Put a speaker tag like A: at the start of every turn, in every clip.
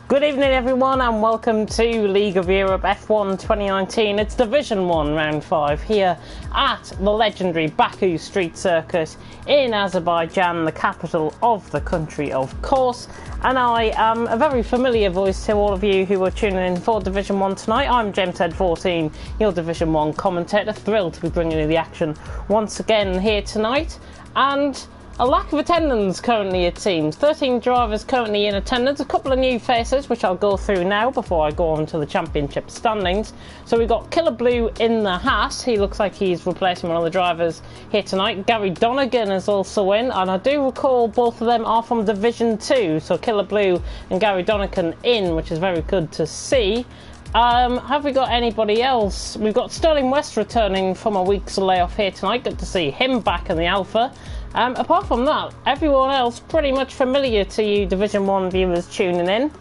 A: Good evening everyone and welcome to League of Europe F1 2019. It's Division 1 Round 5 here at the legendary Baku Street Circuit in Azerbaijan, the capital of the country of course. And I am a very familiar voice to all of you who are tuning in for Division 1 tonight. I'm JamesHead14, your Division 1 commentator, thrilled to be bringing you the action once again here tonight. And a lack of attendance currently, it seems. 13 drivers currently in attendance, a couple of new faces which I'll go through now before I go on to the championship standings. So we've got Killer Blue in the Haas. He looks like he's replacing one of the drivers here tonight. Gary Donegan is also in, and I do recall both of them are from Division 2. So Killer Blue and Gary Donegan in, which is very good to see. Have we got anybody else? We've got Sterling West returning from a week's layoff here tonight. Good to see him back in the Alpha. Apart from that, everyone else pretty much familiar to you Division 1 viewers tuning in.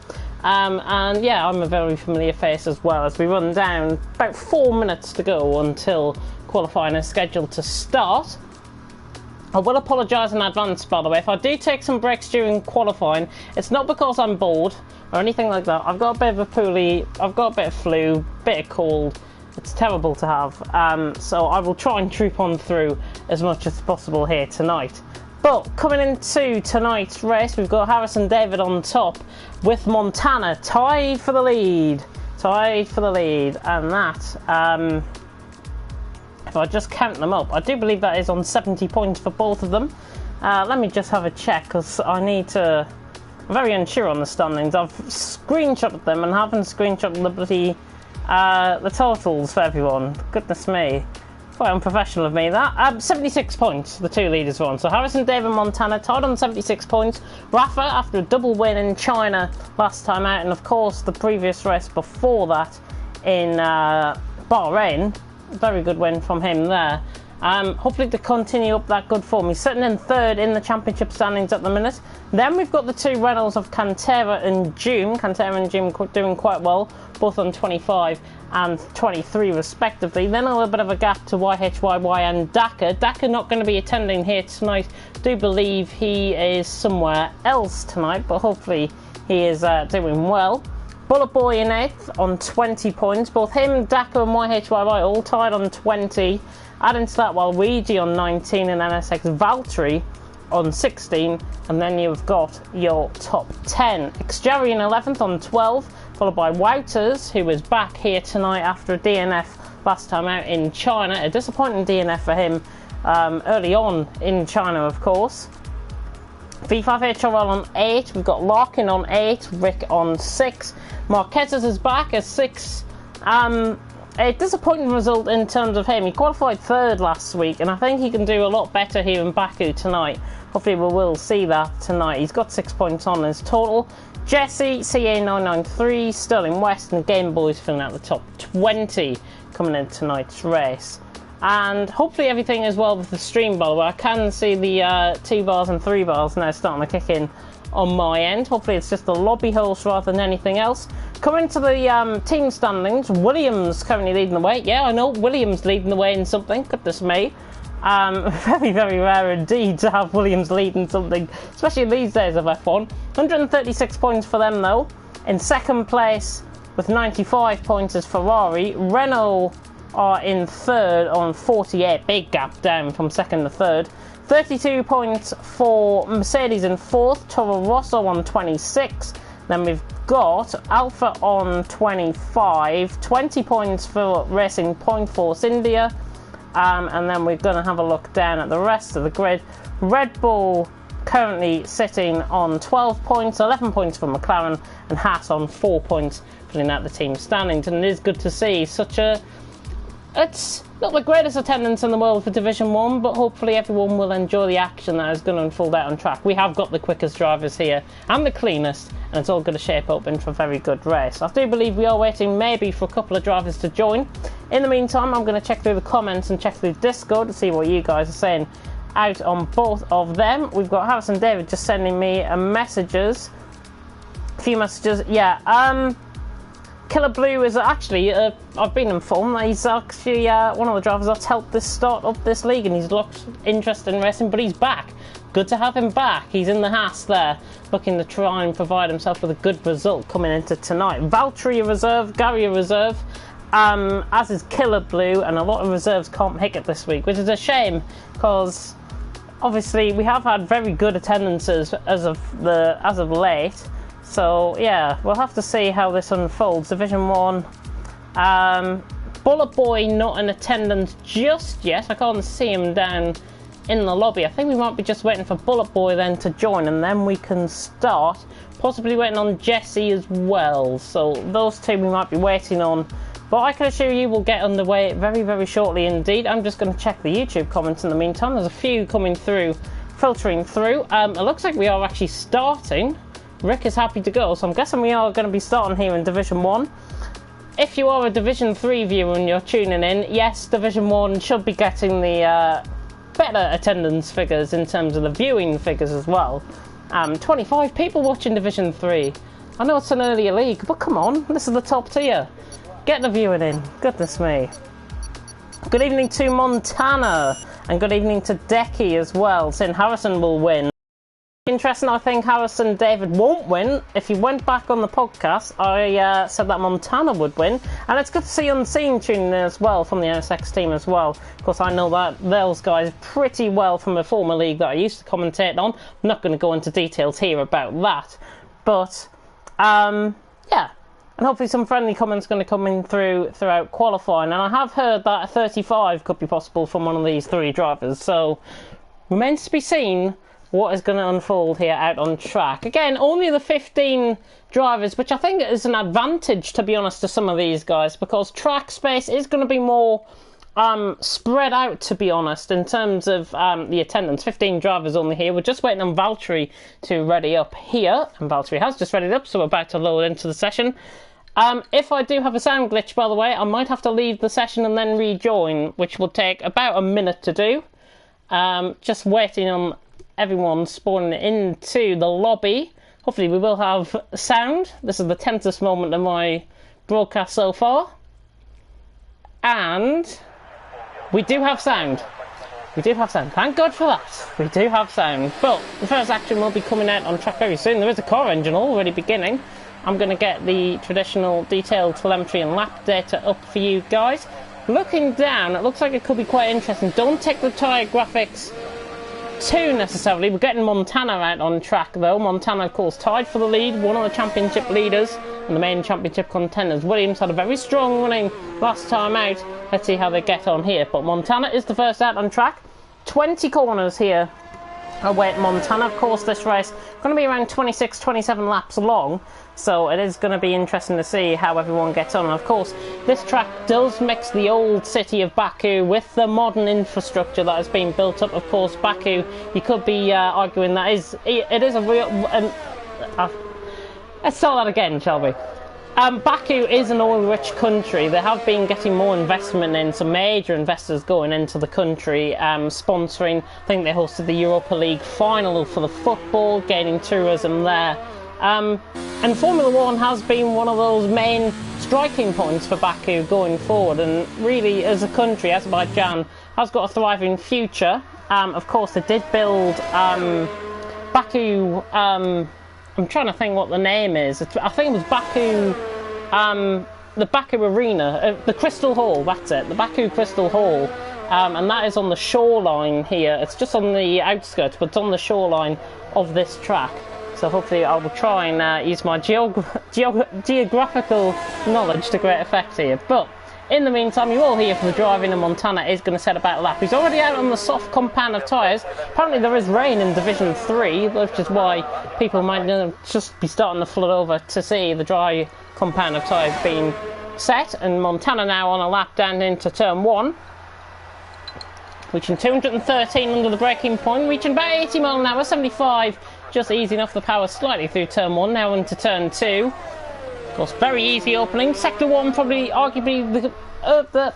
A: And yeah, I'm a very familiar face as well as we run down. About 4 minutes to go until qualifying is scheduled to start. I will apologise in advance, by the way, if I do take some breaks during qualifying. It's not because I'm bored or anything like that. I've got a bit of a poolie, I've got a bit of flu, bit of cold. It's terrible to have, so I will try and troop on through as much as possible here tonight. But coming into tonight's race, we've got Harrison David on top with Montana tied for the lead. And that, if I just count them up, I do believe that is on 70 points for both of them. Let me just have a check because I need to. I'm very unsure on the standings. I've screenshotted them and haven't screenshotted the bloody the totals for everyone. Goodness me. Quite unprofessional of me, that. 76 points, the two leaders are on. So Harrison David Montana tied on 76 points. Rafa, after a double win in China last time out, and of course the previous race before that in Bahrain. Very good win from him there. Hopefully to continue up that good form. He's sitting in third in the championship standings at the minute. Then we've got the two Renaults of Cantera and June. Cantera and June doing quite well, both on 25 and 23 respectively. Then a little bit of a gap to YHYY and Daka. Daka not going to be attending here tonight. Do believe he is somewhere else tonight, but hopefully he is doing well. Bullet Boy in 8th on 20 points. Both him, Daka and YHYY all tied on 20. Adding to that, Waluigi on 19 and NSX Valtteri on 16. And then you've got your top 10. Xjerry in 11th on 12, followed by Wouters, who is back here tonight after a DNF last time out in China. A disappointing DNF for him early on in China, of course. V5HRL on 8, we've got Larkin on 8, Rick on 6. Marquez is back at 6. A disappointing result in terms of him. He qualified third last week, and I think he can do a lot better here in Baku tonight. Hopefully we will see that tonight. He's got 6 points on his total. Jesse, CA993, Sterling West, and Game Boys filling out the top 20 coming in tonight's race. And hopefully everything is well with the stream, by the way. I can see the 2 bars and 3 bars now starting to kick in on my end. Hopefully it's just the lobby host rather than anything else. Coming to the team standings, Williams currently leading the way. Yeah, I know, Williams leading the way in something. Goodness me. Very, very rare indeed to have Williams leading something, especially these days of F1. 136 points for them though. In second place with 95 points is Ferrari. Renault are in third on 48, big gap down from second to third. 32 points for Mercedes in fourth, Toro Rosso on 26. Then we've got Alpha on 25, 20 points for Racing Point Force India. And then we're going to have a look down at the rest of the grid. Red Bull currently sitting on 12 points, 11 points for McLaren, and Haas on 4 points, filling out the team standings. And it is good to see such a... It's not the greatest attendance in the world for Division 1, but hopefully everyone will enjoy the action that is going to unfold out on track. We have got the quickest drivers here and the cleanest, and it's all going to shape up into a very good race. I do believe we are waiting maybe for a couple of drivers to join. In the meantime, I'm going to check through the comments and check through Discord to see what you guys are saying out on both of them. We've got Harrison David just sending me a few messages. Yeah, Killer Blue is actually, I've been informed that he's actually one of the drivers that's helped this start of this league, and he's looked interested in racing, but he's back. good to have him back. He's in the Haas there, looking to try and provide himself with a good result coming into tonight. Valtteri a reserve, Gary a reserve, as is Killer Blue, and a lot of reserves can't make it this week, which is a shame, because obviously we have had very good attendances as of late. So yeah, we'll have to see how this unfolds. Division 1. Bullet Boy not in attendance just yet. I can't see him down in the lobby. I think we might be just waiting for Bullet Boy then to join, and then we can start. Possibly waiting on Jesse as well. So those two we might be waiting on. But I can assure you we'll get underway very, very shortly indeed. I'm just going to check the YouTube comments in the meantime. There's a few coming through, filtering through. It looks like we are actually starting. Rick is happy to go, so I'm guessing we are going to be starting here in Division 1. If you are a Division 3 viewer and you're tuning in, yes, Division 1 should be getting the better attendance figures in terms of the viewing figures as well. 25 people watching Division 3. I know it's an earlier league, but come on, this is the top tier. Get the viewing in, goodness me. Good evening to Montana, and good evening to Decky as well, saying Harrison will win. Interesting, I think Harrison David won't win. If you went back on the podcast, I said that Montana would win, and it's good to see Unseen tuning in as well from the NSX team as well. Of course, I know that those guys pretty well from a former league that I used to commentate on. I'm not going to go into details here about that, but yeah. And hopefully some friendly comments going to come in throughout qualifying. And I have heard that a 35 could be possible from one of these three drivers. So remains to be seen what is going to unfold here out on track. Again, only the 15 drivers, which I think is an advantage, to be honest, to some of these guys, because track space is going to be more spread out, to be honest, in terms of the attendance. 15 drivers only here. We're just waiting on Valtteri to ready up here, and Valtteri has just readied up, so we're about to load into the session. If I do have a sound glitch, by the way, I might have to leave the session and then rejoin, which will take about a minute to do. Just waiting on everyone spawning into the lobby. Hopefully we will have sound. This is the tensest moment of my broadcast so far. And we do have sound. We do have sound. Thank God for that. We do have sound. But the first action will be coming out on track very soon. There is a car engine already beginning. I'm going to get the traditional detailed telemetry and lap data up for you guys. Looking down, it looks like it could be quite interesting. Don't take the tyre graphics too necessarily. We're getting Montana out on track though. Montana, of course, tied for the lead, one of the championship leaders and the main championship contenders. Williams had a very strong running last time out. Let's see how they get on here. But Montana is the first out on track. 20 corners here await Montana. Of course, this race going to be around 26-27 laps long, so it is going to be interesting to see how everyone gets on. And of course, this track does mix the old city of Baku with the modern infrastructure that has been built up. Of course, Baku, you could be arguing that it is a real... let's start that again, shall we? Baku is an oil-rich country. They have been getting more investment in, some major investors going into the country, sponsoring. I think they hosted the Europa League final for the football, gaining tourism there. And Formula 1 has been one of those main striking points for Baku going forward. And really, as a country, Azerbaijan has got a thriving future. Of course, they did build Baku... I'm trying to think what the name is. I think it was Baku, the Baku Arena, the Crystal Hall, that's it, the Baku Crystal Hall. And that is on the shoreline here. It's just on the outskirts, but it's on the shoreline of this track. So hopefully I will try and use my geographical knowledge to great effect here. But in the meantime, you're all here for the driving, and Montana is going to set about a lap. He's already out on the soft compound of tyres. Apparently there is rain in Division 3, which is why people might just be starting to flood over to see the dry compound of tyres being set. And Montana now on a lap down into turn 1. Reaching 213 under the braking point, reaching about 80 mile an hour, 75, just easing off the power slightly through turn 1, now into turn 2. Of course, very easy opening. Sector 1 probably arguably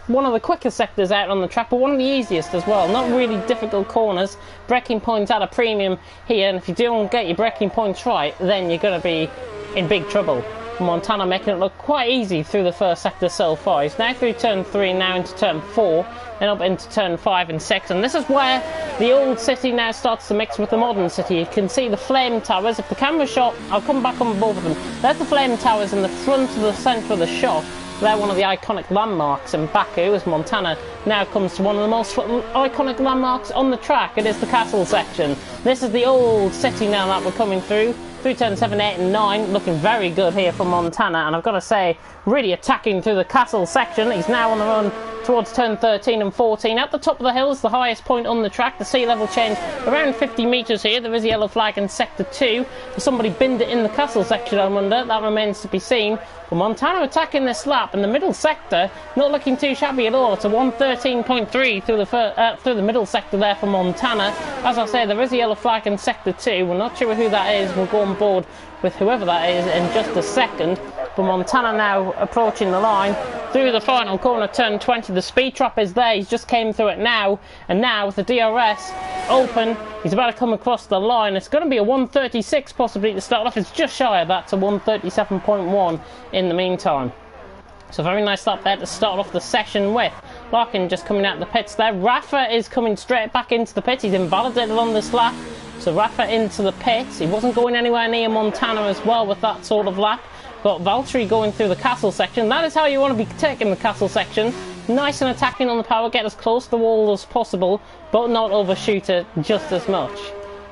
A: one of the quickest sectors out on the track, but one of the easiest as well. Not really difficult corners. Braking points at a premium here, and if you don't get your braking points right, then you're going to be in big trouble. for Montana, making it look quite easy through the first sector so far. He's now through turn 3, now into turn 4, then up into turn 5 and 6, and this is where the old city now starts to mix with the modern city. You can see the flame towers. If the camera shot, I'll come back on both of them. There's the flame towers in the front of the centre of the shot. They're one of the iconic landmarks in Baku, as Montana now comes to one of the most iconic landmarks on the track. It is the castle section. This is the old city now that we're coming through turn 7, 8 and 9, looking very good here for Montana, and I've got to say, really attacking through the castle section. He's now on the run towards turn 13 and 14. At the top of the hill is the highest point on the track. The sea level change around 50 metres here. There is a yellow flag in sector 2. Has somebody binned it in the castle section, I wonder? That remains to be seen. But Montana attacking this lap in the middle sector, not looking too shabby at all. It's a 113.3 through the middle sector there for Montana. As I say, there is a yellow flag in sector 2. We're not sure who that is. We'll go on board with whoever that is in just a second. But Montana now approaching the line through the final corner, turn 20. The speed trap is there. He's just came through it now, and now with the DRS open, he's about to come across the line. It's going to be a 136 possibly to start off. It's just shy of that, so 137.1 in the meantime. So very nice lap there to start off the session with. Larkin just coming out of the pits there. Rafa is coming straight back into the pits. He's invalidated on this lap. So Rafa into the pits. He wasn't going anywhere near Montana as well with that sort of lap. Got Valtteri going through the castle section. That is how you want to be taking the castle section. Nice and attacking on the power. Get as close to the wall as possible, but not overshoot it just as much.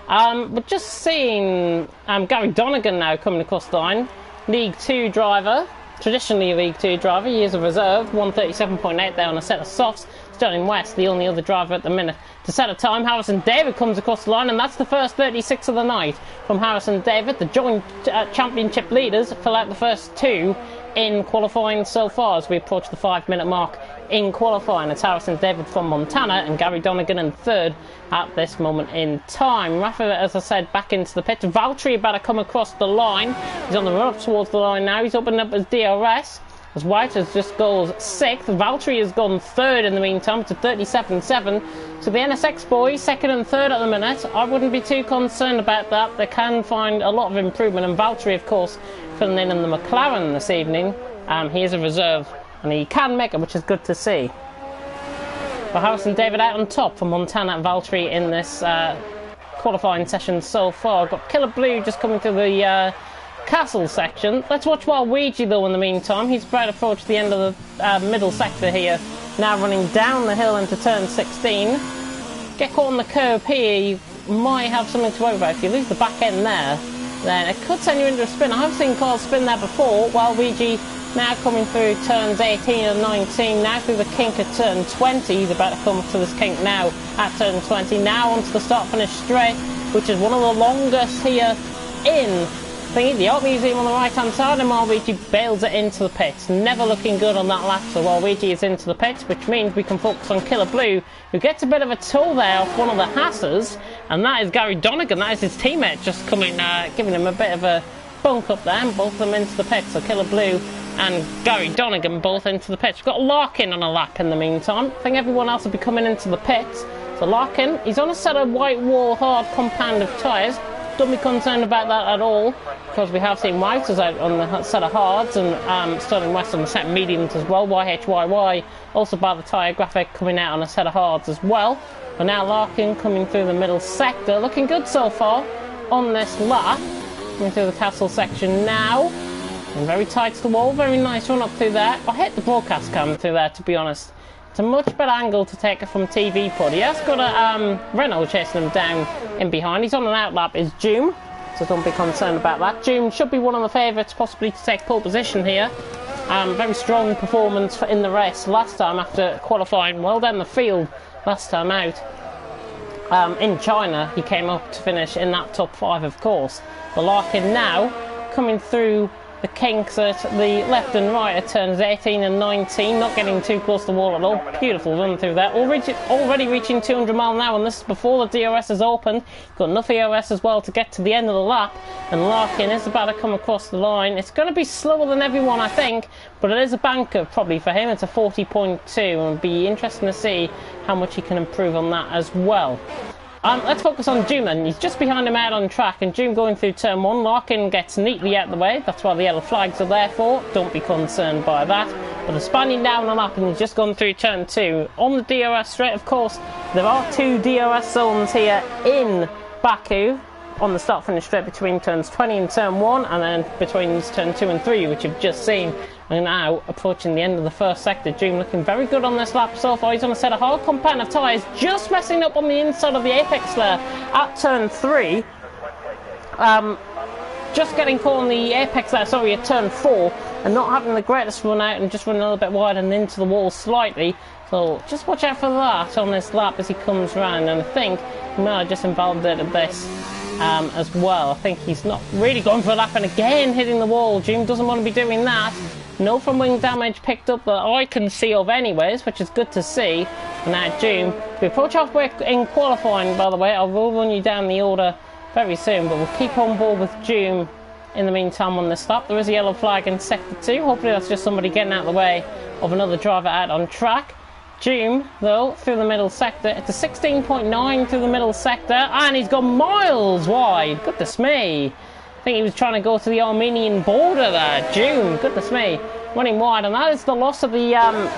A: But just seeing Gary Donegan now coming across the line. League 2 driver. Traditionally a League 2 driver. He is a reserve. 137.8 there on a set of softs. Sterling West, the only other driver at the minute to set a time. Harrison David comes across the line, and that's the first 36 of the night from Harrison David. The joint championship leaders fill out the first 2 in qualifying so far as we approach the 5-minute mark in qualifying. It's Harrison David from Montana and Gary Donegan in third at this moment in time. Rafa, as I said, back into the pit. Valtteri about to come across the line. He's on the run up towards the line now. He's opening up his DRS. As Wouters just goes 6th. Valtteri has gone 3rd in the meantime to 37.7. So the NSX boys, 2nd and 3rd at the minute. I wouldn't be too concerned about that. They can find a lot of improvement. And Valtteri, of course, filling in the McLaren this evening. He is a reserve and he can make it, which is good to see. But Harrison David out on top for Montana and Valtteri in this qualifying session so far. Got Killer Blue just coming through the castle section. Let's watch Waluigi though in the meantime. He's about to approach the end of the middle sector here. Now running down the hill into turn 16. Get caught on the curve here, you might have something to worry about. If you lose the back end there, then it could send you into a spin. I have seen cars spin there before. Waluigi now coming through turns 18 and 19, now through the kink at turn 20. He's about to come to this kink now at turn 20. Now onto the start-finish straight, which is one of the longest here in the Art Museum on the right hand side, and Waluigi bails it into the pits. Never looking good on that lap, so Waluigi is into the pits, which means we can focus on Killer Blue, who gets a bit of a toll there off one of the Hassers, and that is Gary Donegan. That is his teammate just coming, giving him a bit of a bunk up there, and both of them into the pits. So Killer Blue and Gary Donegan both into the pits. We've got Larkin on a lap in the meantime. I think everyone else will be coming into the pits. So Larkin, he's on a set of white wall hard compound of tyres. Don't be concerned about that at all, because we have seen Wouters out on the set of hards and Sterling West on the set of mediums as well. YHYY also by the tyre graphic coming out on a set of hards as well. But now Larkin coming through the middle sector, looking good so far on this lap. Coming through the castle section now, and very tight to the wall. Very nice run up through there. I hit the broadcast cam through there, to be honest. It's a much better angle to take it from TV pod. He has got a Renault chasing him down in behind. He's on an outlap, is Doom, so don't be concerned about that. Doom should be one of the favourites possibly to take pole position here. Very strong performance in the race last time after qualifying well down the field last time out. In China, he came up to finish in that top 5, of course. The Larkin now coming through the kinks at the left and right at turns 18 and 19, not getting too close to the wall at all. Beautiful run through there. Already reaching 200 mile an hour, and this is before the DRS is opened. Got enough ERS as well to get to the end of the lap, and Larkin is about to come across the line. It's going to be slower than everyone, I think, but it is a banker probably for him. It's a 40.2, and it'll be interesting to see how much he can improve on that as well. Let's focus on Doom then. He's just behind him out on track, and Doom going through turn 1. Larkin gets neatly out of the way. That's what the yellow flags are there for. Don't be concerned by that. But the Spaniard down on lap, and he's just gone through turn 2. On the DRS straight, of course, there are 2 DRS zones here in Baku. On the start-finish straight between turns 20 and turn 1, and then between turn 2 and 3, which you've just seen. And now approaching the end of the first sector. Doom looking very good on this lap so far. He's on a set of hard compound of tyres, just messing up on the inside of the apex there at turn 3. Just getting caught on the apex there, sorry, at turn 4, and not having the greatest run out, and just running a little bit wide and into the wall slightly. So just watch out for that on this lap as he comes round, and I think he might have just invalidated this as well. I think he's not really going for a lap, and again hitting the wall. Doom doesn't want to be doing that. No from wing damage picked up that I can see of anyways, which is good to see. And now Doom, we approach halfway in qualifying, by the way. I will run you down the order very soon, but we'll keep on board with Doom in the meantime on this lap. There is a yellow flag in sector 2. Hopefully that's just somebody getting out of the way of another driver out on track. Doom, though, through the middle sector. It's a 16.9 through the middle sector, and he's gone miles wide. Goodness me. I think he was trying to go to the Armenian border there. Doom, goodness me. Running wide, and that is the loss of the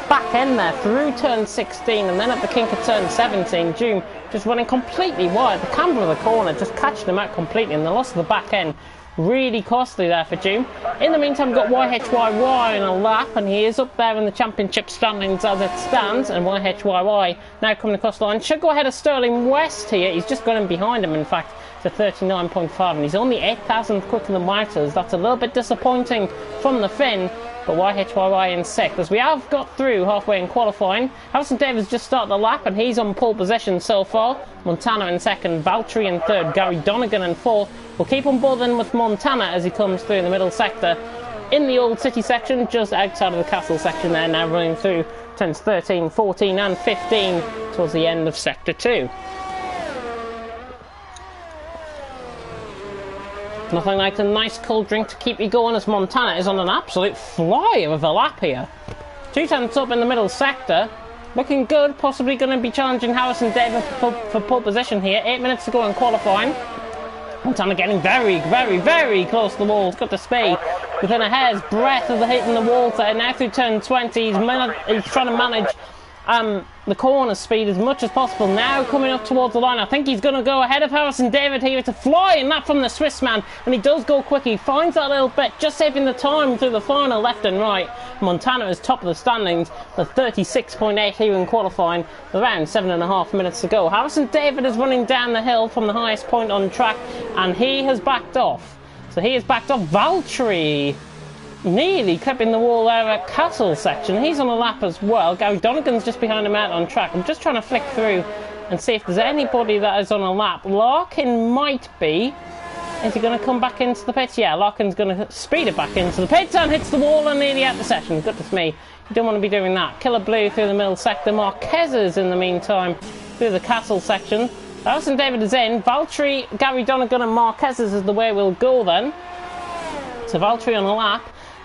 A: back end there through turn 16, and then at the kink of turn 17. Doom just running completely wide. The camber of the corner just catching him out completely, and the loss of the back end really costly there for Doom. In the meantime, we've got YHYY in a lap, and he is up there in the championship standings as it stands. And YHYY now coming across the line. Should go ahead of Sterling West here. He's just got him behind him, in fact, to 39.5, and he's only 8,000 quicker than Wouters. That's a little bit disappointing from the Finn. But YHYY in 6th, as we have got through halfway in qualifying. Harrison Davis just started the lap, and he's on pole position so far. Montana in 2nd, Valtteri in 3rd, Gary Donegan in 4th. We'll keep on board then with Montana as he comes through in the middle sector. In the Old City section, just outside of the Castle section there, now running through turns 13, 14 and 15 towards the end of sector 2. Nothing like a nice cold drink to keep you going, as Montana is on an absolute fly of a lap here. 2 tenths up in the middle sector. Looking good, possibly going to be challenging Harrison Davis for pole position here. 8 minutes to go in qualifying. Montana getting very, very, very close to the walls. Got to speed within a hair's breadth of the hitting the walls there. Now through turn 20, he's trying to manage the corner speed as much as possible. Now coming up towards the line, I think he's going to go ahead of Harrison David here. It's a flying lap from the Swiss man, and he does go quick. He finds that little bit, just saving the time through the final left and right. Montana is top of the standings with 36.8 here in qualifying, around 7.5 minutes to go. Harrison David is running down the hill from the highest point on track, and he has backed off. So he has backed off. Valtteri nearly clipping the wall there at Castle section. He's on a lap as well. Gary Donegan's just behind him out on track. I'm just trying to flick through and see if there's anybody that is on a lap. Larkin might be. Is he going to come back into the pits? Yeah, Larkin's going to speed it back into the pits and hits the wall and nearly out the session. Goodness me, you don't want to be doing that. Killer Blue through the middle sector. Marquez's in the meantime through the Castle section. Harrison David is in. Valtteri, Gary Donegan and Marquez's is the way we'll go then. So Valtteri on a lap.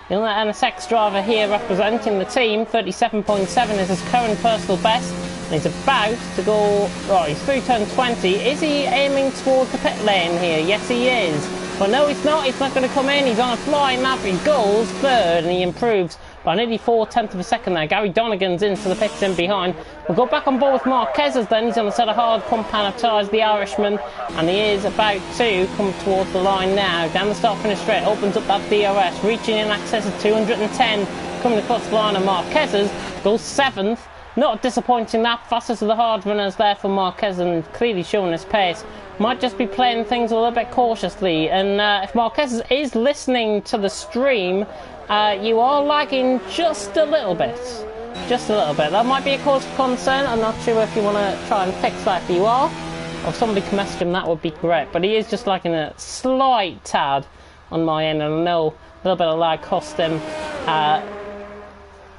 A: The NSX driver here representing the team, 37.7 is his current personal best, and he's about to go, right, he's through turn 20. Is he aiming towards the pit lane here? Yes, he is. But no, he's not going to come in. He's on a flying lap. He goes 3rd, and he improves by nearly 4/10 of a second there. Gary Donegan's into the pits in behind. We'll go back on board with Marquez's then. He's on a set of hard compound of tyres, the Irishman, and he is about to come towards the line now. Down the start finish straight, opens up that DRS, reaching in excess of 210, coming across the line, and Marquez's goes 7th. Not a disappointing lap, fastest of the hard runners there for Marquez, and clearly showing his pace. Might just be playing things a little bit cautiously, and if Marquez is listening to the stream, you are lagging just a little bit. Just a little bit. That might be a cause for concern. I'm not sure if you want to try and fix that. If you are, or if somebody can message him, that would be great. But he is just lagging a slight tad on my end, and I know a little bit of lag cost him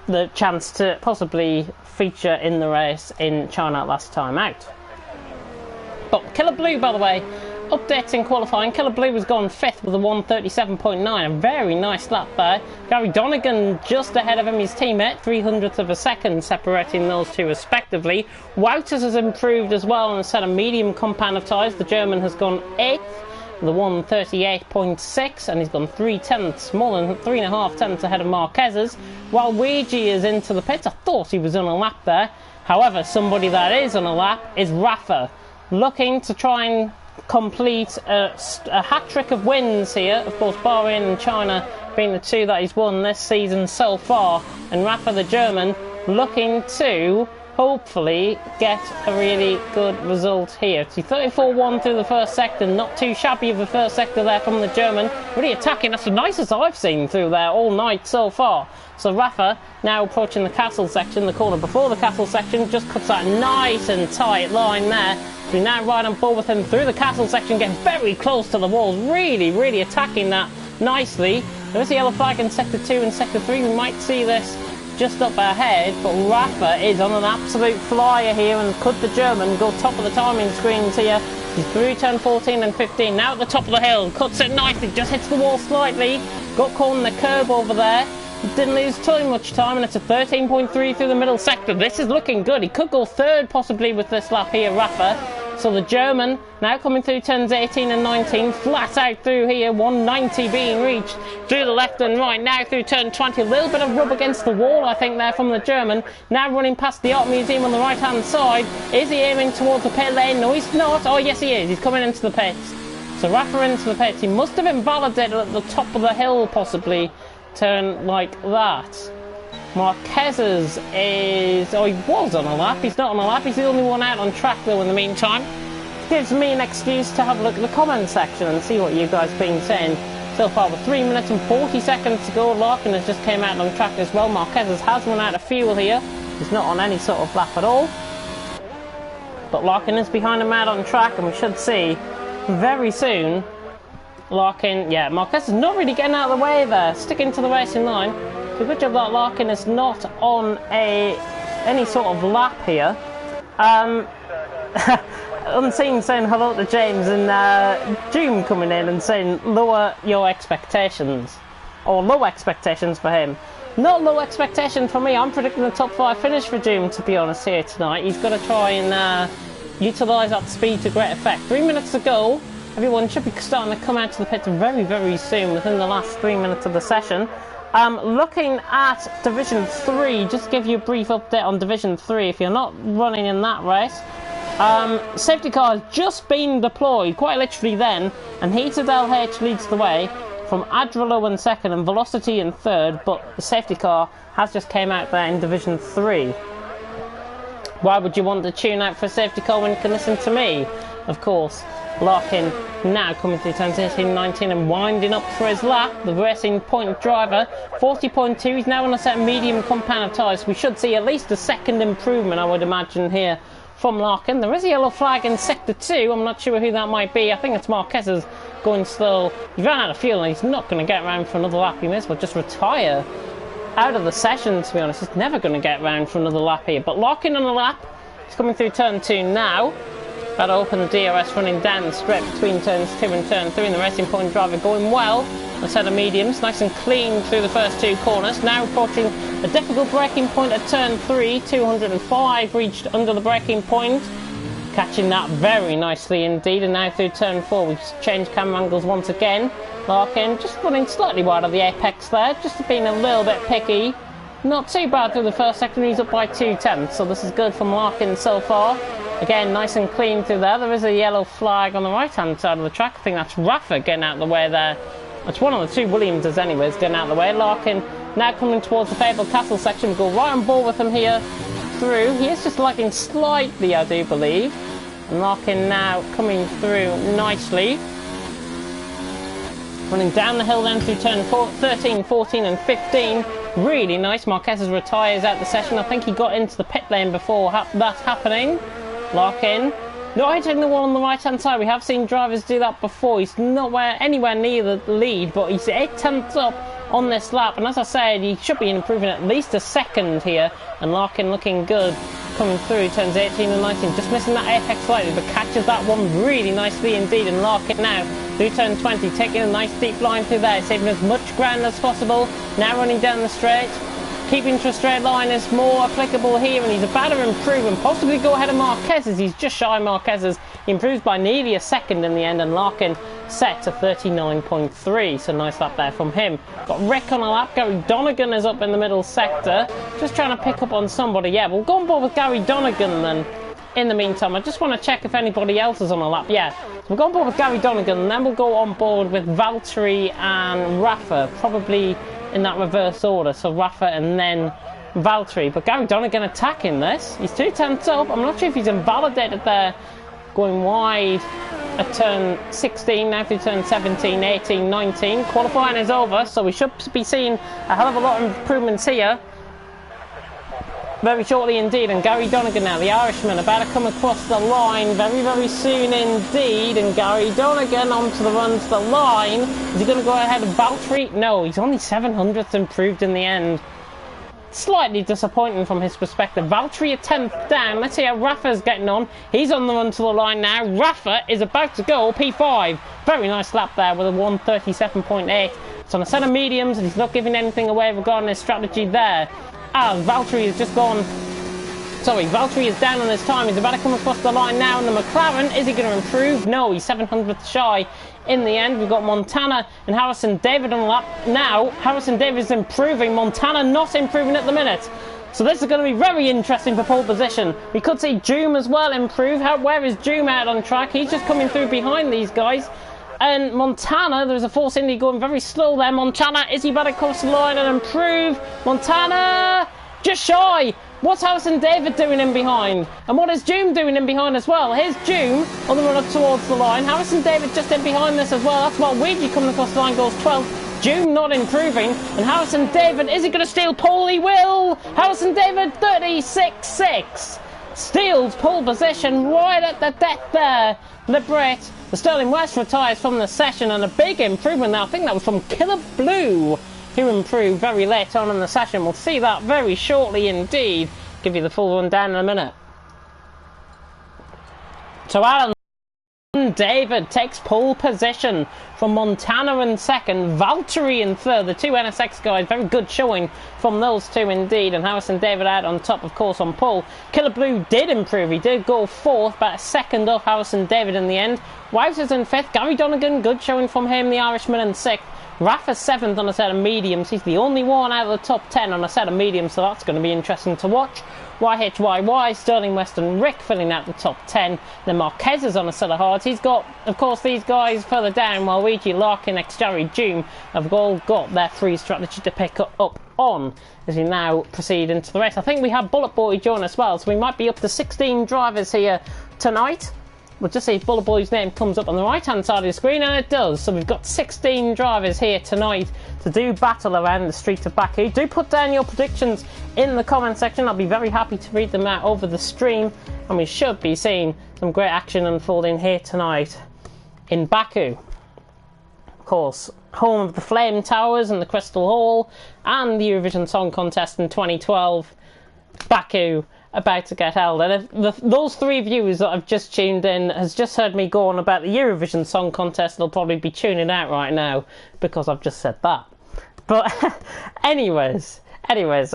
A: the chance to possibly feature in the race in China last time out. But Killer Blue, by the way, updates in qualifying. Killer Blue has gone 5th with a 1:37.9. A very nice lap there. Gary Donegan just ahead of him, his teammate, 300th of a second separating those two respectively. Wouters has improved as well on a set of medium compound of tyres. The German has gone 8th with a 1:38.6, and he's gone 3/10, more than 3.5 tenths ahead of Marquez's. While Weegee is into the pits, I thought he was on a lap there. However, somebody that is on a lap is Rafa, looking to try and complete a hat-trick of wins here. Of course, Bahrain and China being the two that he's won this season so far, and Rafa the German looking to hopefully get a really good result here. See, 34-1 through the first sector, not too shabby of a first sector there from the German. Really attacking, that's the nicest I've seen through there all night so far. So Rafa now approaching the castle section, the corner before the castle section, just cuts that nice and tight line there. We now ride on board with him through the castle section, getting very close to the walls, really attacking that nicely. There is a yellow flag in sector 2 and sector 3, we might see this just up ahead, but Rafa is on an absolute flyer here, and could the German go top of the timing screens here? He's through turn 14 and 15, now at the top of the hill, cuts it nicely, just hits the wall slightly, got caught in the curb over there, didn't lose too much time, and it's a 13.3 through the middle sector. This is looking good, he could go third possibly with this lap here, Rafa. So the German now coming through turns 18 and 19, flat out through here, 190 being reached through the left and right, now through turn 20, a little bit of rub against the wall I think there from the German, now running past the Art Museum on the right hand side. Is he aiming towards the pit lane? No, he's not. Oh yes he is, he's coming into the pits. So Rafa into the pits, he must have invalidated at the top of the hill possibly, turn like that. Marquez's is... oh, he was on a lap, he's not on a lap, he's the only one out on track though in the meantime. Gives me an excuse to have a look at the comment section and see what you guys have been saying. So far with 3 minutes and 40 seconds to go, Larkin has just came out on track as well. Marquez's has run out of fuel here, he's not on any sort of lap at all. But Larkin is behind him out on track, and we should see very soon Larkin... yeah, Marquez is not really getting out of the way there, sticking to the racing line. So good job that Larkin is not on any sort of lap here. Unseen saying hello to James, and Doom coming in and saying lower your expectations, or low expectations for him. Not low expectation for me. I'm predicting a top 5 finish for Doom, to be honest, here tonight. He's got to try and utilise that speed to great effect. 3 minutes to go. Everyone should be starting to come out to the pits very soon, within the last 3 minutes of the session. Looking at Division 3, just to give you a brief update on Division 3 if you're not running in that race. Safety car has just been deployed, quite literally then, and Heated LH leads the way from Adrilo in second and Velocity in third, but the safety car has just came out there in Division 3. Why would you want to tune out for a safety car when you can listen to me? Of course. Larkin now coming through turns 18 19 and winding up for his lap. The Racing Point driver, 40.2. He's now on a set of medium compound of tyres. We should see at least a second improvement, I would imagine, here from Larkin. There is a yellow flag in sector 2. I'm not sure who that might be. I think it's Marquez's going slow. He ran out of fuel and he's not going to get around for another lap. He may as well just retire out of the session, to be honest. He's never going to get around for another lap here. But Larkin on a lap. He's coming through turn 2 now. About to open the DRS, running down the strip between turns 2 and turn 3, and the Racing Point driver going well. A set of mediums, nice and clean through the first 2 corners. Now approaching a difficult braking point at turn 3, 205 reached under the braking point. Catching that very nicely indeed, and now through turn 4 we've changed camera angles once again. Larkin just running slightly wide of the apex there, just being a little bit picky. Not too bad through the first sector, he's up by 2/10, so this is good from Larkin so far. Again, nice and clean through there. There is a yellow flag on the right-hand side of the track. I think that's Rafa getting out of the way there. It's one of the 2 Williamses anyways, getting out of the way. Larkin now coming towards the fabled castle section. We go right on board with him here through. He is just lagging slightly, I do believe. And Larkin now coming through nicely. Running down the hill then through turn 13, 14 and 15. Really nice. Marquez's retires out the session. I think he got into the pit lane before that happening. Larkin not hitting the wall on the right hand side. We have seen drivers do that before. He's not anywhere near the lead, but he's 8/10 up on this lap, and as I said, he should be improving at least a second here, and Larkin looking good coming through, turns 18 and 19, just missing that apex slightly, but catches that one really nicely indeed and lock it now. Through turn 20, taking a nice deep line through there, saving as much ground as possible. Now running down the straight. Keeping to a straight line is more applicable here, and he's about to improve and possibly go ahead of Marquez's. He's just shy of Marquez's. He improves by nearly a second in the end, and Larkin set to 39.3. So nice lap there from him. Got Rick on a lap. Gary Donegan is up in the middle sector, just trying to pick up on somebody. Yeah, we'll go on board with Gary Donegan then. In the meantime, I just want to check if anybody else is on a lap. Yeah, so we'll go on board with Gary Donegan, and then we'll go on board with Valtteri and Rafa, probably in that reverse order. So Rafa and then Valtteri. But Gary Donegan attacking this. He's 2 tenths up. I'm not sure if he's invalidated there, going wide at turn 16, now through turn 17, 18, 19. Qualifying is over, so we should be seeing a hell of a lot of improvements here very shortly indeed. And Gary Donegan now, the Irishman, about to come across the line very, very soon indeed. And Gary Donegan onto the run to the line. Is he going to go ahead of Valtteri? No, he's only 700th improved in the end. Slightly disappointing from his perspective. Valtteri a 10th down. Let's see how Rafa's getting on. He's on the run to the line now. Rafa is about to go P5. Very nice lap there with a 1:37.8. It's on a set of mediums, and he's not giving anything away regarding his strategy there. As Valtteri has just gone... Sorry, Valtteri is down on his time. He's about to come across the line now, and the McLaren, is he going to improve? No, he's 700th shy in the end. We've got Montana and Harrison David on the lap. Now, Harrison David is improving. Montana not improving at the minute. So this is going to be very interesting for pole position. We could see Joom as well improve. Where is Joom out on track? He's just coming through behind these guys. And Montana, there's a Force Indy going very slow there. Montana, is he about to cross the line and improve? Montana, just shy. What's Harrison David doing in behind? And what is Joom doing in behind as well? Here's Joom on the run up towards the line. Harrison David just in behind this as well. That's what Ouija coming across the line goes 12th. Joom not improving. And Harrison David, is he going to steal pole? He will. Harrison David, 36.6. Steals pole position right at the death there. Liberate the Sterling West retires from the session, and a big improvement now. I think that was from Killer Blue, who improved very late on in the session. We'll see that very shortly indeed. Give you the full rundown in a minute. So Alan David takes pole position from Montana in second, Valtteri in third. The two NSX guys, very good showing from those two indeed, and Harrison David out on top, of course, on pole. Killer Blue did improve. He did go fourth, but a second off Harrison David in the end. Wouters in fifth, Gary Donegan, good showing from him, the Irishman in sixth. Rafa 7th on a set of mediums. He's the only one out of the top 10 on a set of mediums, so that's going to be interesting to watch. YHYY, Sterling West and Rick filling out the top 10. Then Marquez is on a set of hards. He's got, of course, these guys further down, while Luigi, Larkin, Xjari, Joom have all got their free strategy to pick up on as we now proceed into the race. I think we have Bullet Boy join as well, so we might be up to 16 drivers here tonight. We'll just see if Bullet Boy's name comes up on the right hand side of the screen, and it does. So we've got 16 drivers here tonight to do battle around the streets of Baku. Do put down your predictions in the comment section. I'll be very happy to read them out over the stream, and we should be seeing some great action unfolding here tonight in Baku. Of course, home of the Flame Towers and the Crystal Hall and the Eurovision Song Contest in 2012. Baku about to get held, and if those three viewers that have just tuned in has just heard me go on about the Eurovision Song Contest, they'll probably be tuning out right now because I've just said that. But anyways,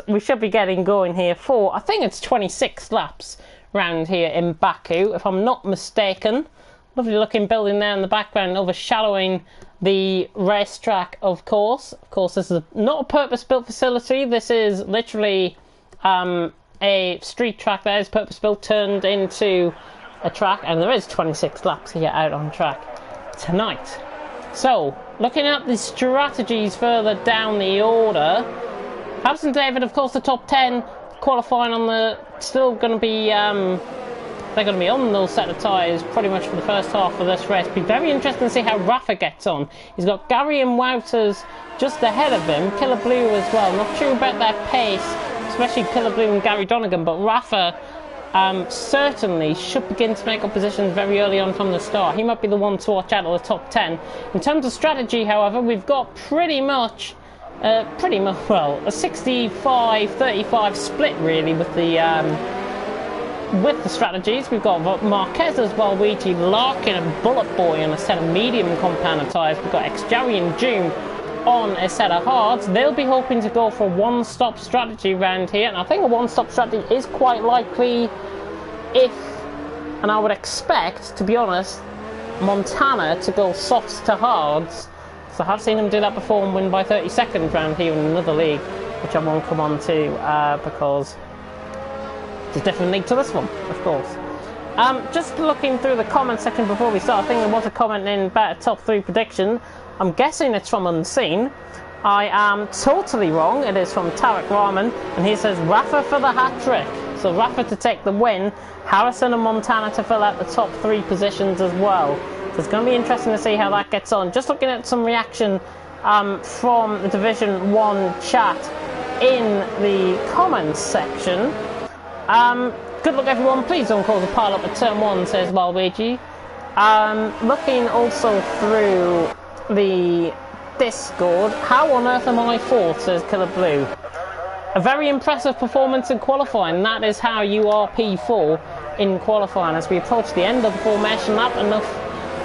A: we should be getting going here for, I think it's 26 laps round here in Baku, if I'm not mistaken. Lovely looking building there in the background overshadowing the racetrack, of course. Of course, this is not a purpose-built facility. This is literally a street track that is purpose-built turned into a track, and there is 26 laps here out on track tonight. So, looking at the strategies further down the order, Harrison David, of course, the top 10 qualifying on the, still going to be, they're going to be on those set of tyres pretty much for the first half of this race. Be very interesting to see how Rafa gets on. He's got Gary and Wouters just ahead of him, Killer Blue as well. Not sure about their pace, especially Killer Blue and Gary Donegan, but Rafa certainly should begin to make up positions very early on from the start. He might be the one to watch out of the top 10. In terms of strategy, however, we've got pretty much, well, a 65-35 split really with the with the strategies, we've got Marquez as well, Luigi, Larkin and Bullet Boy on a set of medium compounder tyres. We've got X-Jerry and Doom on a set of hards. They'll be hoping to go for a one-stop strategy round here, and I think a one-stop strategy is quite likely and I would expect, to be honest, Montana to go softs to hards. So I have seen him do that before and win by 30 seconds round here in another league, which I won't come on to because there's a different league to this one, of course. Just looking through the comment section before we start, I think there was a comment in about a top 3 prediction. I'm guessing it's from Unseen. I am totally wrong. It is from Tarek Rahman, and he says Rafa for the hat-trick. So Rafa to take the win, Harrison and Montana to fill out the top 3 positions as well. So it's going to be interesting to see how that gets on. Just looking at some reaction from the Division 1 chat in the comments section. Good luck everyone, please don't cause a pile up at turn 1, says Waluigi. Looking also through the Discord, how on earth am I 4th, says Killer Blue. A very impressive performance in qualifying, and that is how you are P4 in qualifying. As we approach the end of the formation lap, enough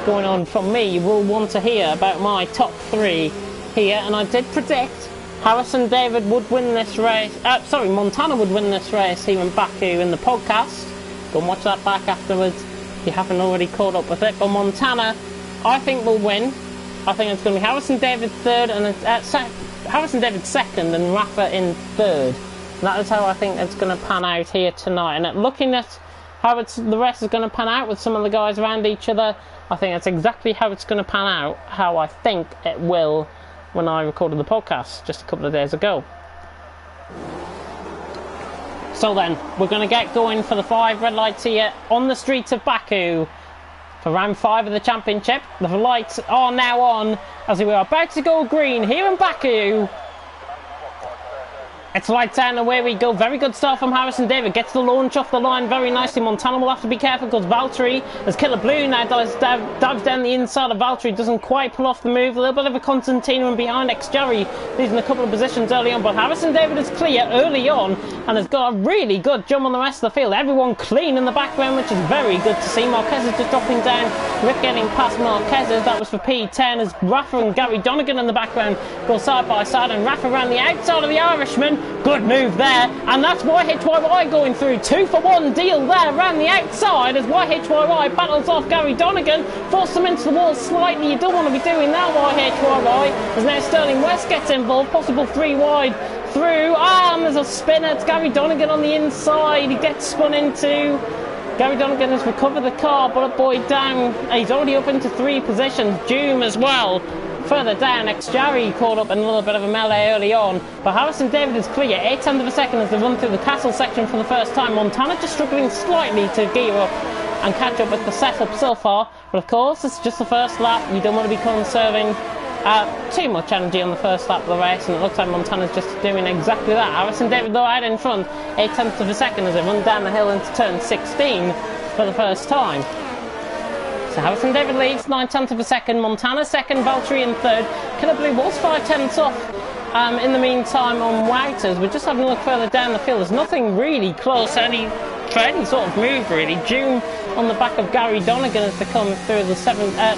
A: going on from me. You will want to hear about my top 3 here, and I did predict Harrison David would win this race. Montana would win this race here in Baku in the podcast. Go and watch that back afterwards if you haven't already caught up with it. But Montana, I think, will win. I think it's going to be Harrison David 3rd and Harrison David 2nd and Rafa in 3rd. And that is how I think it's going to pan out here tonight. And looking at how the rest is going to pan out with some of the guys around each other, I think that's exactly how it's going to pan out, how I think it will when I recorded the podcast just a couple of days ago. So then, we're going to get going for the 5 red lights here on the streets of Baku for round 5 of the championship. The lights are now on as we are about to go green here in Baku. It's lights out and away we go. Very good start from Harrison David. Gets the launch off the line very nicely. Montana will have to be careful because Valtteri, as Killer Blue now dives down the inside of Valtteri, doesn't quite pull off the move. A little bit of a Constantino and behind X-Jerry, losing a couple of positions early on. But Harrison David is clear early on and has got a really good jump on the rest of the field. Everyone clean in the background, which is very good to see. Marquez is just dropping down. Rick getting past Marquez. That was for P10 as Rafa and Gary Donegan in the background go side by side. And Rafa around the outside of the Irishman. Good move there, and that's YHYY going through. 2-for-1 deal there around the outside as YHYY battles off Gary Donegan, forces him into the wall slightly. You don't want to be doing that, YHYY, as now Sterling West gets involved. Possible 3 wide through, and there's a spinner. It's Gary Donegan on the inside. He gets spun into. Gary Donegan has recovered the car, Bullet Boy down. He's already up into 3 positions. Doom as well. Further down, X-Jerry caught up in a little bit of a melee early on, but Harrison David is clear, 0.8 of a second as they run through the castle section for the first time. Montana just struggling slightly to gear up and catch up with the setup so far, but of course it's just the first lap. You don't want to be conserving too much energy on the first lap of the race, and it looks like Montana's just doing exactly that. Harrison David though out in front, 0.8 of a second as they run down the hill into turn 16 for the first time. So Harrison David leads, 0.9 of a second, Montana 2nd, Valtteri in 3rd. Killer Blue was 0.5 off in the meantime on Wouters. We're just having a look further down the field. There's nothing really close for any sort of move really. June on the back of Gary Donegan as they come through the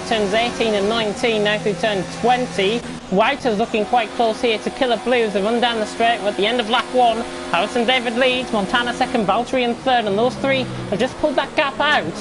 A: turns 18 and 19, now through turn 20. Wouters looking quite close here to Killer Blue as they run down the straight. We're at the end of lap 1. Harrison David leads, Montana 2nd, Valtteri in 3rd, and those 3 have just pulled that gap out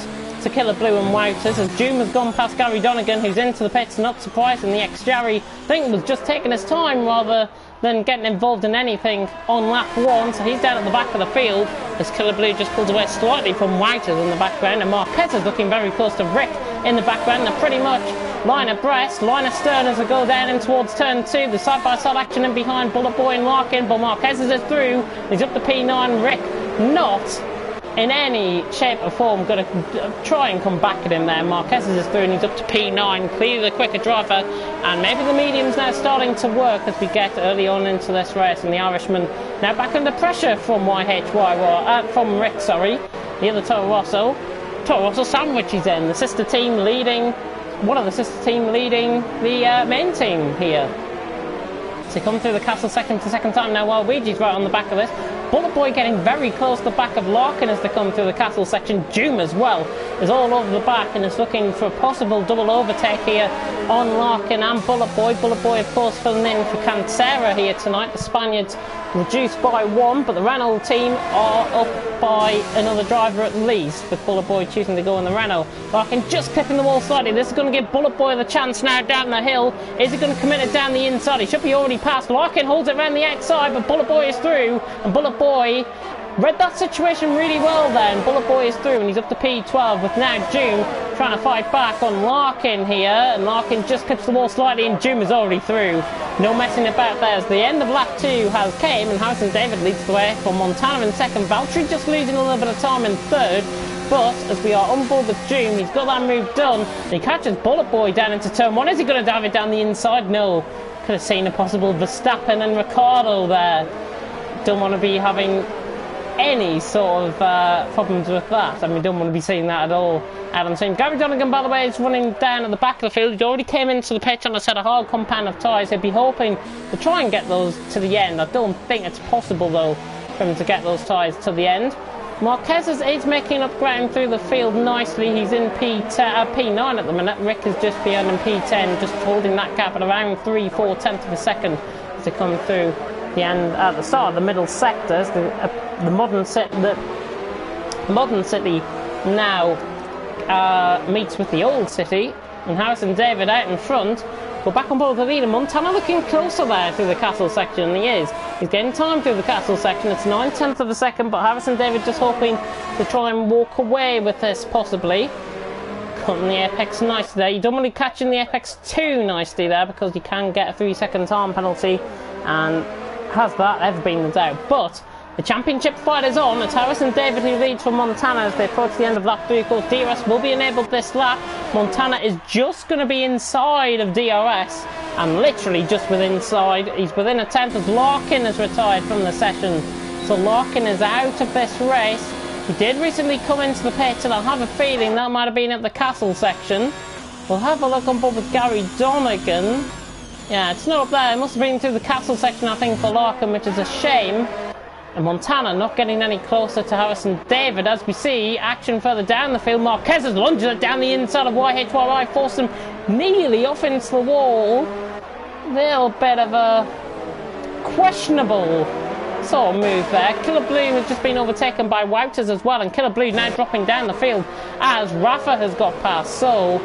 A: to Killer Blue and Wouters as Doom has gone past Gary Donegan, who's into the pits. Not surprisingly, X-Jerry, I think, was just taking his time rather than getting involved in anything on lap 1, so he's down at the back of the field as Killer Blue just pulls away slightly from Wouters in the background, and Marquez is looking very close to Rick in the background. They're pretty much line abreast, line astern as they go down in towards turn 2. The side-by-side action in behind Bullet Boy and Larkin, but Marquez is through. He's up to P9. Rick not in any shape or form going to try and come back at him there. Marquez is through and he's up to P9, clearly the quicker driver, and maybe the medium's now starting to work as we get early on into this race, and the Irishman now back under pressure from from Rick, sorry. The other Toro Rosso sandwich he's in, the sister team leading, one of the sister team leading the main team here. So come through the castle second time now while Luigi's right on the back of this. Bullet Boy getting very close to the back of Larkin as they come through the castle section. Doom as well is all over the back and is looking for a possible double overtake here on Larkin and Bullet Boy. Bullet Boy, of course, filling in for Cantera here tonight. The Spaniards reduced by 1, but the Renault team are up by another driver at least, with Bullet Boy choosing to go in the Renault. Larkin just clipping the wall slightly. This is going to give Bullet Boy the chance now down the hill. Is he going to commit it down the inside? He should be already past. Larkin holds it around the outside, but Bullet Boy is through, and Bullet Boy read that situation really well then. Bullet Boy is through and he's up to P12 with now Doom trying to fight back on Larkin here, and Larkin just clips the wall slightly and Doom is already through. No messing about there as the end of lap 2 has came, and Harrison David leads the way for Montana in second. Valtteri just losing a little bit of time in third, but as we are on board with Doom, he's got that move done and he catches Bullet Boy down into turn 1. Is he going to dive it down the inside? No. Could have seen a possible Verstappen and Ricciardo there. Don't want to be having any sort of problems with that. I mean, don't want to be seeing that at all. Adam saying Gary Donegan, by the way, is running down at the back of the field. He already came into the pitch on a set of hard compound of tyres. He'd be hoping to try and get those to the end. I don't think it's possible though for him to get those tyres to the end. Marquez is making up ground through the field nicely. He's in P9 at the minute. Rick is just behind in P10, just holding that gap at around 3/4 tenths of a second as they come through the end at the start of the middle sectors. The modern city now meets with the old city, and Harrison David out in front. Go back on board with the leader. Montana looking closer there through the castle section, and he is. He's getting time through the castle section. It's 9/10 of a second, but Harrison David just hoping to try and walk away with this, possibly. Cutting the apex nicely there. You don't want to be catching the apex too nicely there because you can get a 3-second time penalty, and has that ever been the doubt? But the championship fight is on. It's Harrison David who leads for Montana as they approach the end of lap 3. Of course, DRS will be enabled this lap. Montana is just going to be inside of DRS, and literally just within inside. He's within a tenth as Larkin has retired from the session. So Larkin is out of this race. He did recently come into the pits, and I have a feeling that might have been at the castle section. We'll have a look on board with Gary Donegan. Yeah, it's not up there. It must have been through the castle section, I think, for Larkin, which is a shame. And Montana not getting any closer to Harrison David. As we see, action further down the field. Marquez has lunged it down the inside of YHYY, forced him nearly off into the wall. Little bit of a questionable sort of move there. Killer Blue has just been overtaken by Wouters as well, and Killer Blue now dropping down the field as Rafa has got past. So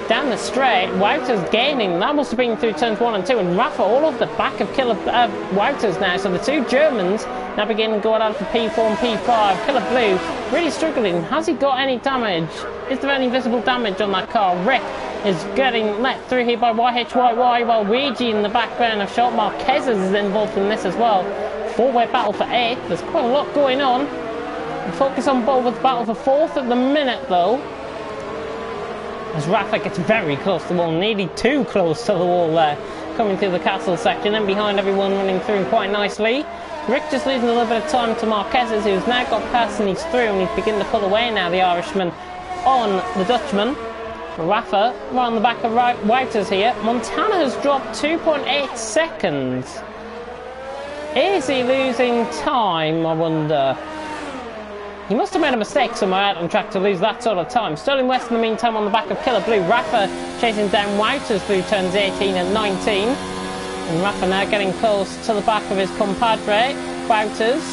A: down the straight, Wouters gaining. That must have been through turns 1 and 2, and Rafa all off the back of Wouters now. So the two Germans now beginning to go out for P4 and P5. Killer Blue really struggling. Has he got any damage? Is there any visible damage on that car? Rick is getting let through here by YHYY, while Luigi in the background of shot. Marquez is involved in this as well. Four-way battle for 8th. There's quite a lot going on. We focus on both with battle for 4th at the minute though, as Rafa gets very close to the wall, nearly too close to the wall there, coming through the castle section, and behind everyone running through quite nicely. Rick just losing a little bit of time to Marquez, who's now got past and he's through, and he's beginning to pull away now, the Irishman, on the Dutchman. Rafa right on the back of Wouters here. Montana has dropped 2.8 seconds. Is he losing time, I wonder? He must have made a mistake somewhere out on track to lose that sort of time. Sterling West in the meantime on the back of Killer Blue. Rafa chasing down Wouters through turns 18 and 19. And Rafa now getting close to the back of his compadre, Wouters.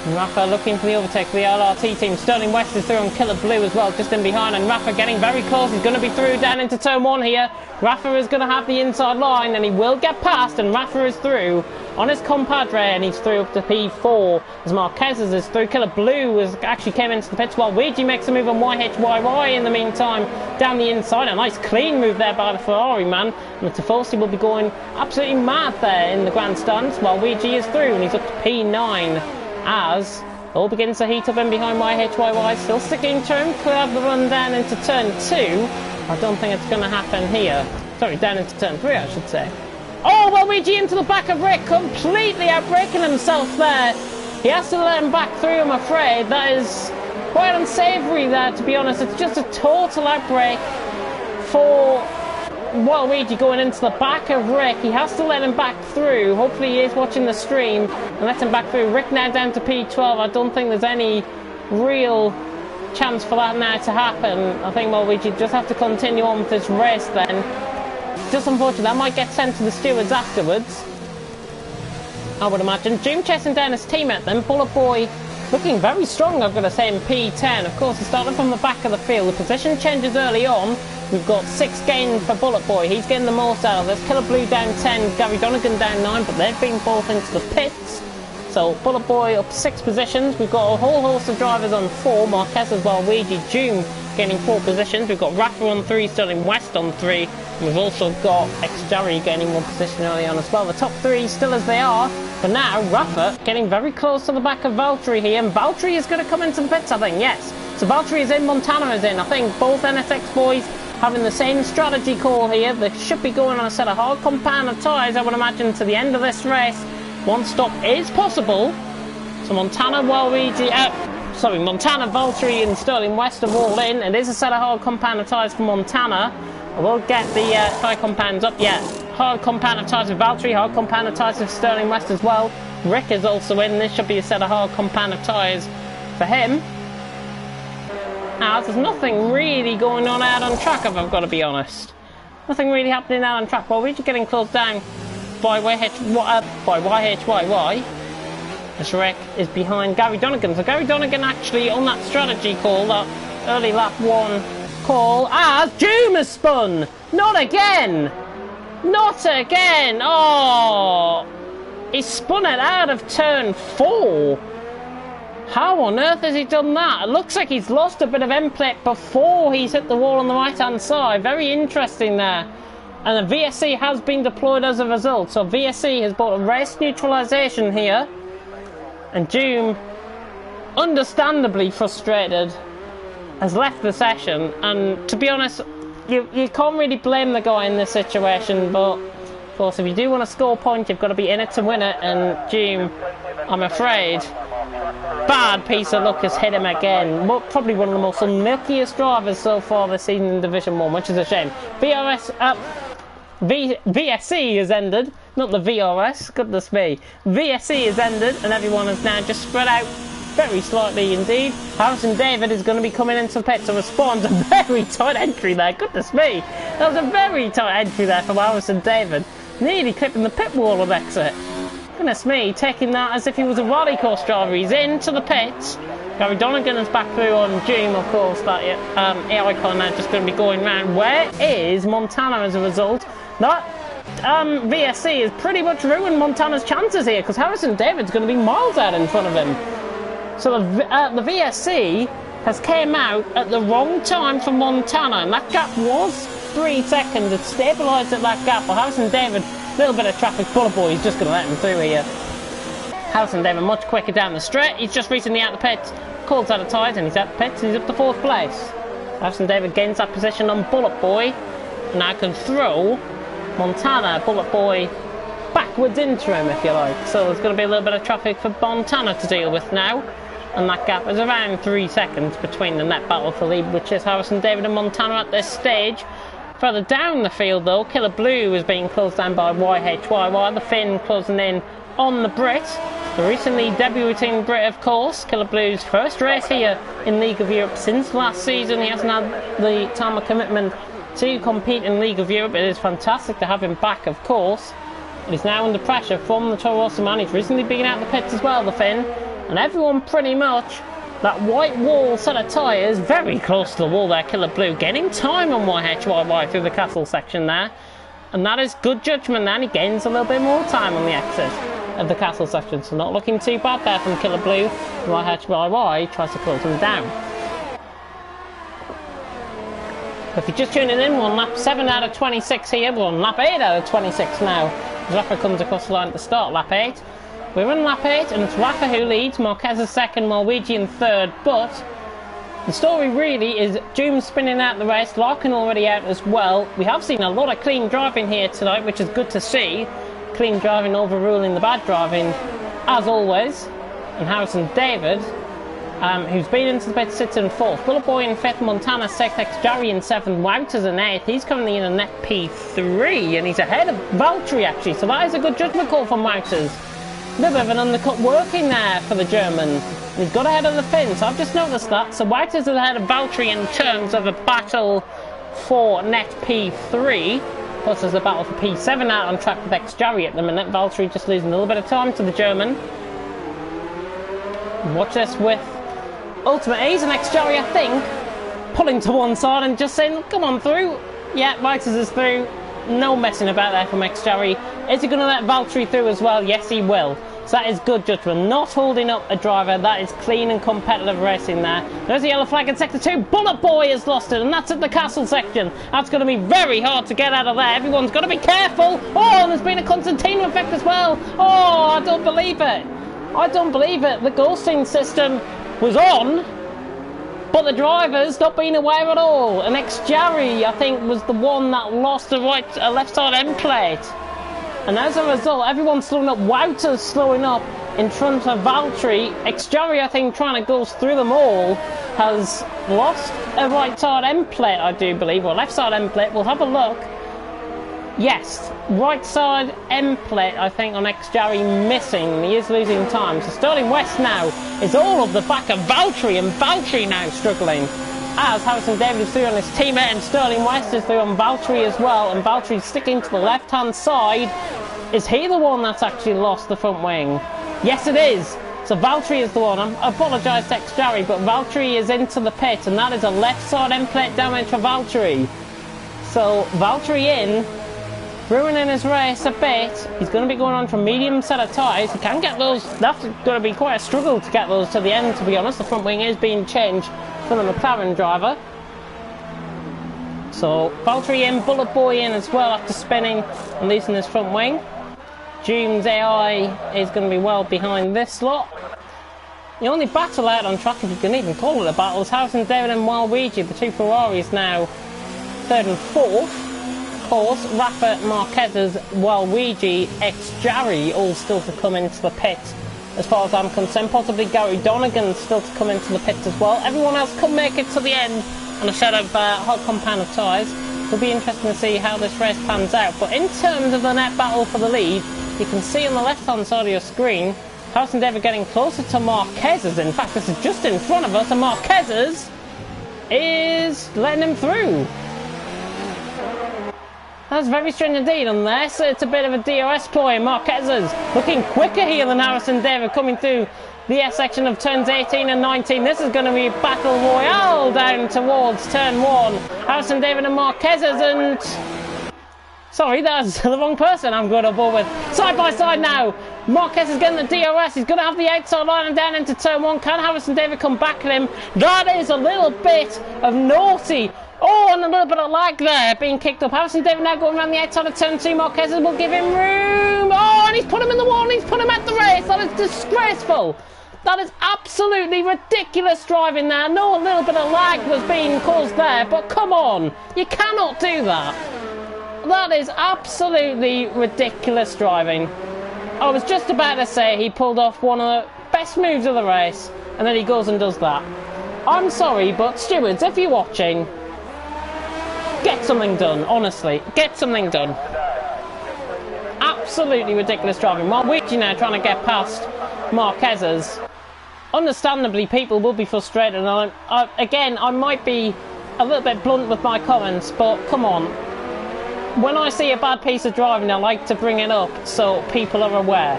A: And Rafa looking for the overtake for the LRT team. Sterling West is through on Killer Blue as well, just in behind. And Rafa getting very close. He's going to be through down into turn 1 here. Rafa is going to have the inside line, and he will get past, and Rafa is through on his compadre, and he's through up to P4 as Marquez is through. Killer Blue actually came into the pits while Luigi makes a move on YHYY in the meantime down the inside. A nice clean move there by the Ferrari man, and the Tifosi will be going absolutely mad there in the grandstands while Luigi is through, and he's up to P9 as all begins to heat up in behind YHYY, still sticking to him. Clear of the run down into turn 2. I don't think it's going to happen here. Sorry, down into turn 3 I should say. Oh, well, Luigi into the back of Rick, completely outbraking himself there. He has to let him back through, I'm afraid. That is quite unsavoury there, to be honest. It's just a total outbreak for Waluigi going into the back of Rick. He has to let him back through. Hopefully he is watching the stream and let him back through. Rick now down to P12. I don't think there's any real chance for that now to happen. I think Waluigi just have to continue on with this race then. Just unfortunate, that might get sent to the stewards afterwards, I would imagine. Doom chasing down his teammate then. Bullet Boy looking very strong, I've got to say, in P10. Of course, he's starting from the back of the field. The position changes early on. We've got 6 gain for Bullet Boy. He's getting the most out of this. Killer Blue down 10, Gary Donegan down 9, but they've been both into the pits. So Bullet Boy up 6 positions. We've got a whole host of drivers on 4. Marquez as well, Luigi, Doom gaining 4 positions. We've got Rafa on 3, Sterling West on 3. And we've also got X-Jerry gaining 1 position early on as well. The top 3 still as they are. But now, Rafa getting very close to the back of Valtteri here. And Valtteri is going to come into the pits, I think, yes. So Valtteri is in, Montana is in. I think both NSX boys having the same strategy call here. They should be going on a set of hard compound tyres, I would imagine, to the end of this race. One stop is possible. So Montana, Waluigi, Montana, Valtteri and Sterling West are all in. It is a set of hard compound tyres for Montana. I will get the tyre compounds up, yeah. Hard compound of tyres with Valtteri, hard compound of tyres with Sterling West as well. Rick is also in. This should be a set of hard compound of tyres for him. Now, there's nothing really going on out on track, if I've got to be honest. Nothing really happening out on track. Well, we're just getting closed down by YHYY. As Rick is behind Gary Donegan. So Gary Donegan actually on that strategy call, that early lap 1 call, as Doom has spun! Not again! Not again! Oh! He spun it out of turn 4. How on earth has he done that? It looks like he's lost a bit of end plate before he's hit the wall on the right hand side. Very interesting there. And the VSC has been deployed as a result. So VSC has bought a race neutralisation here. And Doom, understandably frustrated, has left the session. And to be honest, you can't really blame the guy in this situation. But of course, if you do want to score points, you've got to be in it to win it. And Doom, I'm afraid, bad piece of luck has hit him again. Probably one of the most unluckiest drivers so far this season in Division 1, which is a shame. VSC has ended, not the VRS, goodness me. VSC has ended, and everyone is now just spread out very slightly indeed. Harrison David is going to be coming into the pit to respond. A very tight entry there, goodness me. That was a very tight entry there from Harrison David. Nearly clipping the pit wall of exit. Goodness me, taking that as if he was a rally course driver. He's into the pits. Gary Donegan is back through on Doom, of course. That AI car now just going to be going round. Where is Montana as a result? That VSC has pretty much ruined Montana's chances here, because Harrison David's going to be miles out in front of him. So the VSC has came out at the wrong time for Montana, and that gap was 3 seconds. It stabilised at that gap, but Harrison David, a little bit of traffic, Bullet Boy, he's just going to let him through here. Harrison David much quicker down the straight. He's just recently out the pits, calls out of tyres, and he's out the pits, and he's up to 4th place. Harrison David gains that position on Bullet Boy, and now can throw Montana, Bullet Boy, backwards into him, if you like. So there's going to be a little bit of traffic for Montana to deal with now. And that gap is around 3 seconds between the net battle for lead, which is Harrison David and Montana at this stage. Further down the field, though, Killer Blue is being closed down by YHYY. The Finn closing in on the Brit. The recently debuting Brit, of course. Killer Blue's first race here in League of Europe since last season. He hasn't had the time of commitment to compete in League of Europe. It is fantastic to have him back, of course. He's now under pressure from the Toro Rosso man. He's recently been out the pits as well, the Finn. And everyone pretty much, that white wall set of tyres, very close to the wall there, Killer Blue, getting time on YHYY through the castle section there. And that is good judgment then. He gains a little bit more time on the exit of the castle section. So not looking too bad there from Killer Blue. YHYY tries to close him down. If you're just tuning in, we're on lap 7 out of 26 here. We're on lap 8 out of 26 now. Rafa comes across the line at the start, lap 8. We're in lap 8, and it's Rafa who leads. Marquez is second, Waluigi in third. But the story really is Doom spinning out the race, Larkin already out as well. We have seen a lot of clean driving here tonight, which is good to see. Clean driving overruling the bad driving, as always. And Harrison David who's been into the pit, sits in 4th. Bullet Boy in 5th, Montana 6th, Xjari in 7th, Wouters in 8th. He's currently in a net P3, and he's ahead of Valtteri actually, so that is a good judgment call from Wouters. A little bit of an undercut working there for the German. And he's got ahead of the Finn, so I've just noticed that. So Wouters is ahead of Valtteri in terms of a battle for net P3. Plus there's a battle for P7 out on track with Xjari at the minute. Valtteri just losing a little bit of time to the German. Watch this with ultimate ease, and Xjari, I think, pulling to one side and just saying, come on through. Yeah, Wouters is through. No messing about there from Xjari. Is he going to let Valtteri through as well? Yes, he will. So that is good judgment. Not holding up a driver. That is clean and competitive racing there. There's the yellow flag in sector 2. Bullet Boy has lost it, and that's at the castle section. That's going to be very hard to get out of there. Everyone's got to be careful. Oh, and there's been a Constantino effect as well. Oh, I don't believe it. I don't believe it. The ghosting system was on, but the driver's not been aware at all. And Xjari, I think, was the one that lost the left side end plate. And as a result, everyone's slowing up. Wouters slowing up in front of Valtteri. Xjari, I think, trying to go through them all, has lost a right side end plate, I do believe, or left side end plate. We'll have a look. Yes, right side end plate, I think, on Xjari missing. He is losing time. So Sterling West now is all of the back of Valtteri, and Valtteri now struggling. As Harrison David is through on his teammate, and Sterling West is through on Valtteri as well, and Valtteri sticking to the left-hand side. Is he the one that's actually lost the front wing? Yes, it is. So Valtteri is the one. I apologise to Xjari, but Valtteri is into the pit, and that is a left side end plate damage for Valtteri. So Valtteri in, ruining his race a bit. He's going to be going on for a medium set of tyres. He can get those. That's going to be quite a struggle to get those to the end, to be honest. The front wing is being changed for the McLaren driver. So Valtteri in, Bullet Boy in as well after spinning and losing his front wing. Jume's AI is going to be well behind this lot. The only battle out on track, if you can even call it a battle, is Harrison David and Waluigi, the two Ferraris now 3rd and 4th. Of course, Rafa Marquez's Waluigi, Xjari all still to come into the pit as far as I'm concerned. Possibly Gary Donegan still to come into the pit as well. Everyone else could make it to the end on a set of hot compound of tyres. It'll be interesting to see how this race pans out. But in terms of the net battle for the lead, you can see on the left hand side of your screen Harrison David getting closer to Marquez's. In fact, this is just in front of us, and Marquez's is letting him through. That's very strange indeed, unless it's a bit of a DRS ploy. Marquez's looking quicker here than Harrison David coming through the S section of turns 18 and 19. This is going to be battle royale down towards turn 1. Harrison David and Marquez's, and sorry, that's the wrong person I'm going to ball with. Side by side now. Marquez is getting the DRS. He's going to have the outside line and down into turn 1. Can Harrison David come back at him? That is a little bit of naughty. Oh, and a little bit of lag there being kicked up. Harrison David now going around the outside of turn 2. Marquez will give him room. Oh, and he's put him in the wall and he's put him at the race. That is disgraceful. That is absolutely ridiculous driving there. No, a little bit of lag was being caused there, but come on. You cannot do that. That is absolutely ridiculous driving. I was just about to say he pulled off one of the best moves of the race, and then he goes and does that. I'm sorry, but stewards, if you're watching, get something done, honestly. Get something done. Absolutely ridiculous driving. Waluigi now trying to get past Marquez's. Understandably, people will be frustrated. And again, I might be a little bit blunt with my comments, but come on. When I see a bad piece of driving, I like to bring it up so people are aware.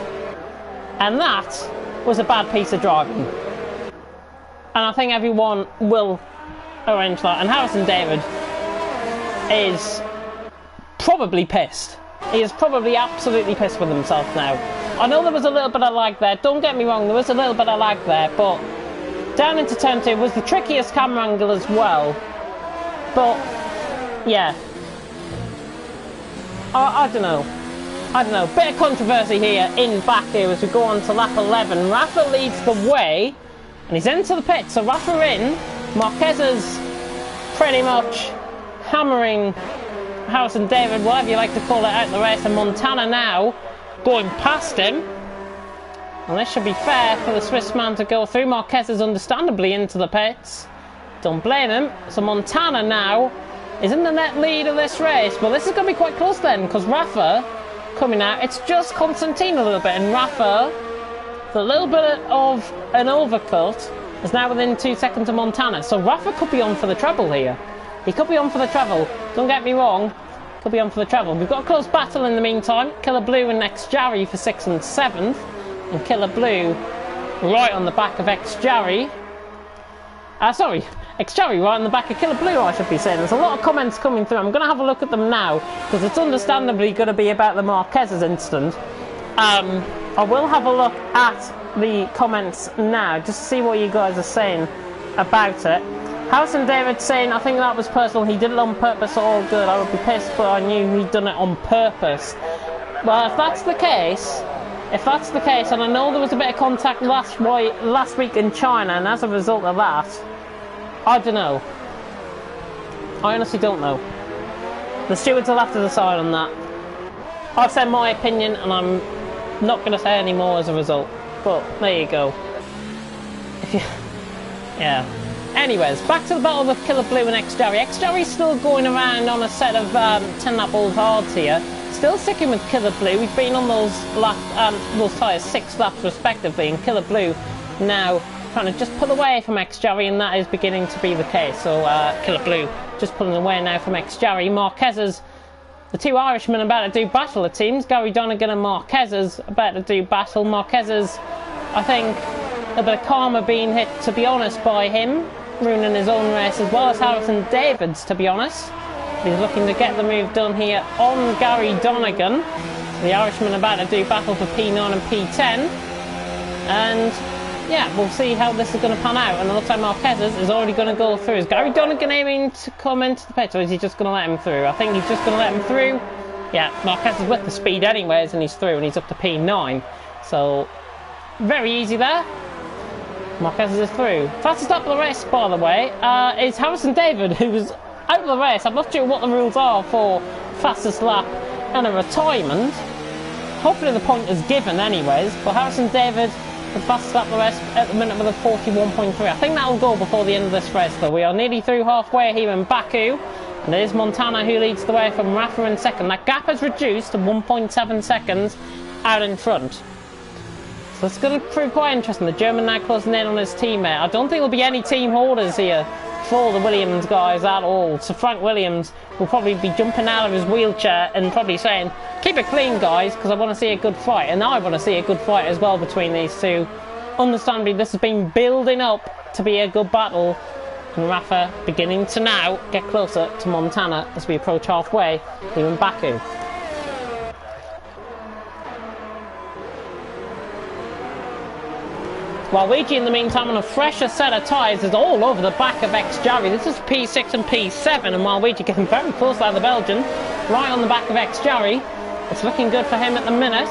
A: And that was a bad piece of driving. And I think everyone will arrange that. And Harrison David is probably pissed. He is probably absolutely pissed with himself now. I know there was a little bit of lag there. Don't get me wrong, there was a little bit of lag there. But down into turn 2 was the trickiest camera angle as well. But, yeah. I don't know. Bit of controversy here in Baku as we go on to lap 11. Rafa leads the way, and he's into the pit. So Rafa in. Marquez is pretty much hammering Harrison David, whatever you like to call it, out the race. And Montana now going past him. And this should be fair for the Swiss man to go through. Marquez is understandably into the pits. Don't blame him. So Montana now is in the net lead of this race. Well, this is going to be quite close then, because Rafa coming out. It's just Constantine a little bit, and Rafa, with a little bit of an overcut, is now within 2 seconds of Montana. So Rafa could be on for the treble here. He could be on for the treble. Don't get me wrong. Could be on for the treble. We've got a close battle in the meantime. Killer Blue and X-Jarry for 6th and 7th. And Killer Blue right on the back of X-Jarry. Sorry, X-Jarry right on the back of Killer Blue, I should be saying. There's a lot of comments coming through. I'm going to have a look at them now, because it's understandably going to be about the Marquez's incident. I will have a look at the comments now, just to see what you guys are saying about it. Harrison David saying, I think that was personal. He did it on purpose, all good. I would be pissed, but I knew he'd done it on purpose. Well, if that's the case, and I know there was a bit of contact last week in China, and as a result of that, I don't know. I honestly don't know. The stewards will have to decide on that. I've said my opinion, and I'm not going to say any more as a result. But there you go. Yeah. Anyways, back to the battle with Killer Blue and X-Jarry. X-Jarry's still going around on a set of 10-lap all hards here. Still sticking with Killer Blue. We've been on those tyres 6 laps respectively, and Killer Blue now trying to just pull away from X-Jarry, and that is beginning to be the case. So Killer Blue just pulling away now from X-Jarry. Marquez's, the 2 Irishmen about to do battle, it seems. Gary Donegan and Marquez's about to do battle. Marquez's, I think, a bit of karma being hit, to be honest, by him, ruining his own race, as well as Harrison David's, to be honest. He's looking to get the move done here on Gary Donegan. The Irishman about to do battle for P9 and P10. And yeah, we'll see how this is going to pan out. And it looks like Marquez's is already going to go through. Is Gary Donegan aiming to come into the pit, or is he just going to let him through? I think he's just going to let him through. Yeah, Marquez is with the speed anyways, and he's through, and he's up to P9. So, very easy there. Marquez is through. Fastest lap of the race, by the way, is Harrison David, who was out of the race. I'm not sure what the rules are for fastest lap and a retirement. Hopefully the point is given anyways, but Harrison David, the fastest lap of the race at the minute with a 41.3. I think that will go before the end of this race though. We are nearly through halfway here in Baku, and it is Montana who leads the way from Rafa in second. That gap has reduced to 1.7 seconds out in front. So it's going to prove quite interesting. The German now closing in on his teammate. I don't think there'll be any team holders here for the Williams guys at all. So Frank Williams will probably be jumping out of his wheelchair and probably saying, keep it clean guys, because I want to see a good fight. And I want to see a good fight as well between these two. Understandably, this has been building up to be a good battle, and Rafa beginning to now get closer to Montana as we approach halfway here in Baku. Waluigi in the meantime on a fresher set of tyres is all over the back of X-Jarry. This is P6 and P7, and Waluigi getting very close out of the Belgian, right on the back of X-Jarry. It's looking good for him at the minute,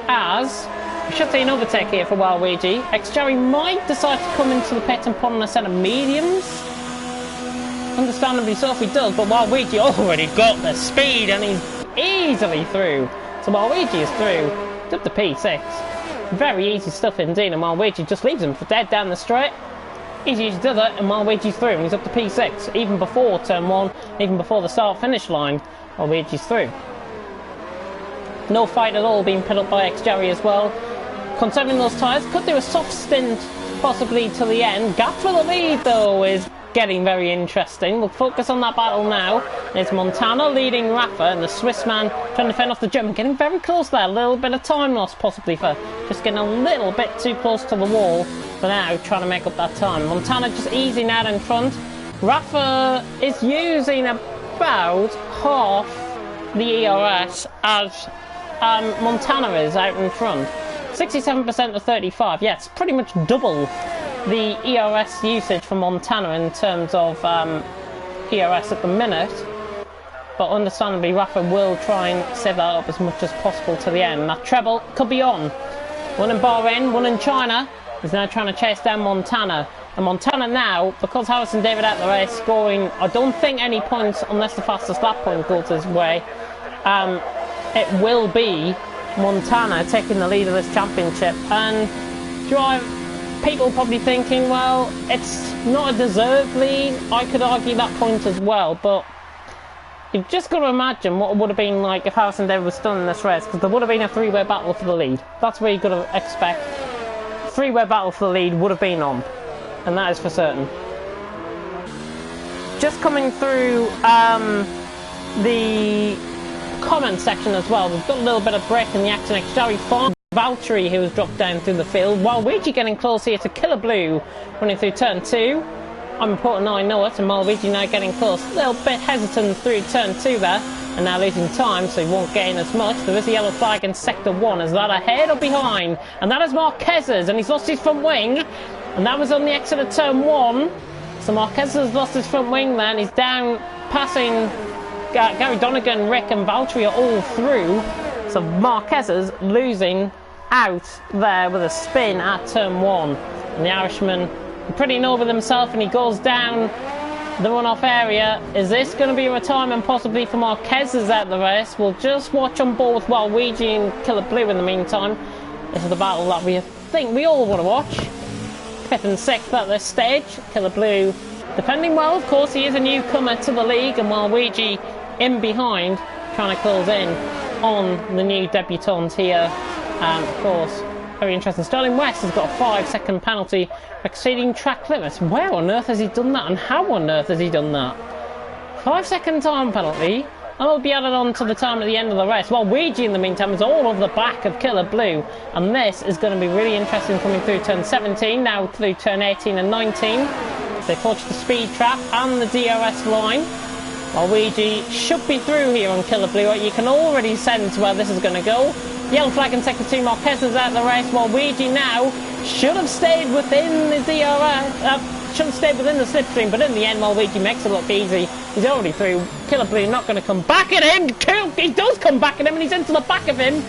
A: as we should see an overtake here for Waluigi. X-Jarry might decide to come into the pit and put on a set of mediums. Understandably so if he does, but Waluigi already got the speed and he's easily through. So Waluigi is through to the P6. Very easy stuff indeed, and Waluigi just leaves him for dead down the straight. Easy as he does it, and Waluigi's through, and he's up to P6. Even before turn 1, even before the start-finish line, Waluigi's through. No fight at all being put up by X-Jarry as well. Conserving those tyres, could do a soft stint possibly to the end. Gap for the lead though is getting very interesting. We'll focus on that battle now. It's Montana leading Rafa, and the Swiss man trying to fend off the German, getting very close there. A little bit of time loss possibly for just getting a little bit too close to the wall, but now trying to make up that time. Montana just easing out in front. Rafa is using about half the ERS as Montana is out in front. 67% to 35. Yeah, it's pretty much double the ERS usage for Montana in terms of ERS at the minute, but understandably Rafa will try and save that up as much as possible to the end. That treble could be on. One in Bahrain, one in China. He's now trying to chase down Montana, and Montana now, because Harrison David out the race, scoring I don't think any points unless the fastest lap point goes his way. It will be Montana taking the lead of this championship, and people probably thinking, well, it's not a deserved lead. I could argue that point as well, but you've just got to imagine what it would have been like if Harrison David was still in this race, because there would have been a three-way battle for the lead. That's where you've got to expect. Three-way battle for the lead would have been on, and that is for certain. Just coming through the comment section as well, we've got a little bit of break in the action. Xari Farm, Valtteri, who has dropped down through the field, while Luigi getting close here to Killer Blue, running through turn 2. I'm reporting I know it, and Luigi now getting close. A little bit hesitant through turn 2 there, and now losing time, so he won't gain as much. There is a yellow flag in sector 1. Is that ahead or behind? And that is Marquez's, and he's lost his front wing, and that was on the exit of turn 1. So Marquez has lost his front wing then. He's down, passing Gary Donegan, Rick and Valtteri are all through. So Marquez is losing out there with a spin at turn 1. And the Irishman pretty annoyed with himself, and he goes down the runoff area. Is this going to be a retirement possibly for Marquez out of the race? We'll just watch on board with Waluigi and Killer Blue in the meantime. This is the battle that we think we all want to watch. 5th and 6th at this stage. Killer Blue defending well, of course. He is a newcomer to the league, and Waluigi in behind trying to close in on the new debutant here. And of course, very interesting. Sterling West has got a 5-second penalty for exceeding track limits. Where on earth has he done that, and how on earth has he done that? 5-second time penalty, and it'll be added on to the time at the end of the race. While Luigi in the meantime is all over the back of Killer Blue, and this is going to be really interesting coming through turn 17, now through turn 18 and 19. They forged the speed trap and the DRS line. While Luigi should be through here on Killer Blue. You can already sense where this is going to go. Yellow flag in sector 2, Marquez is out of the race, while Luigi now should have stayed within the DRS, should have stayed within the slipstream, but in the end, Luigi makes it look easy. He's already through. Killer Blue not going to come back at him. He does come back at him, and he's into the back of him.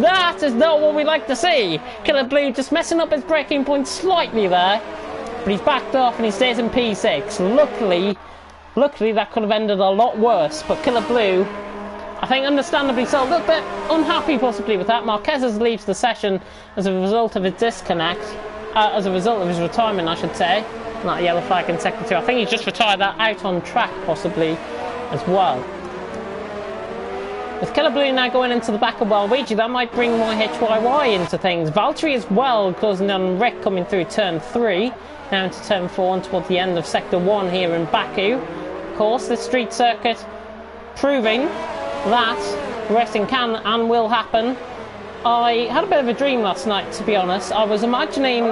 A: That is not what we like to see. Killer Blue just messing up his braking point slightly there, but he's backed off and he stays in P6. Luckily that could have ended a lot worse, but Killer Blue, I think understandably so, a little bit unhappy possibly with that. Marquez leaves the session as a result of his disconnect, as a result of his retirement, I should say. Not a yellow flag in sector 2. I think he's just retired that out on track possibly as well. With Killer Blue now going into the back of Waluigi, that might bring more HYY into things. Valtteri as well closing on Rick coming through turn 3, now into turn 4 and towards the end of sector 1 here in Baku. Of course, this street circuit proving that racing can and will happen. I had a bit of a dream last night, to be honest. I was imagining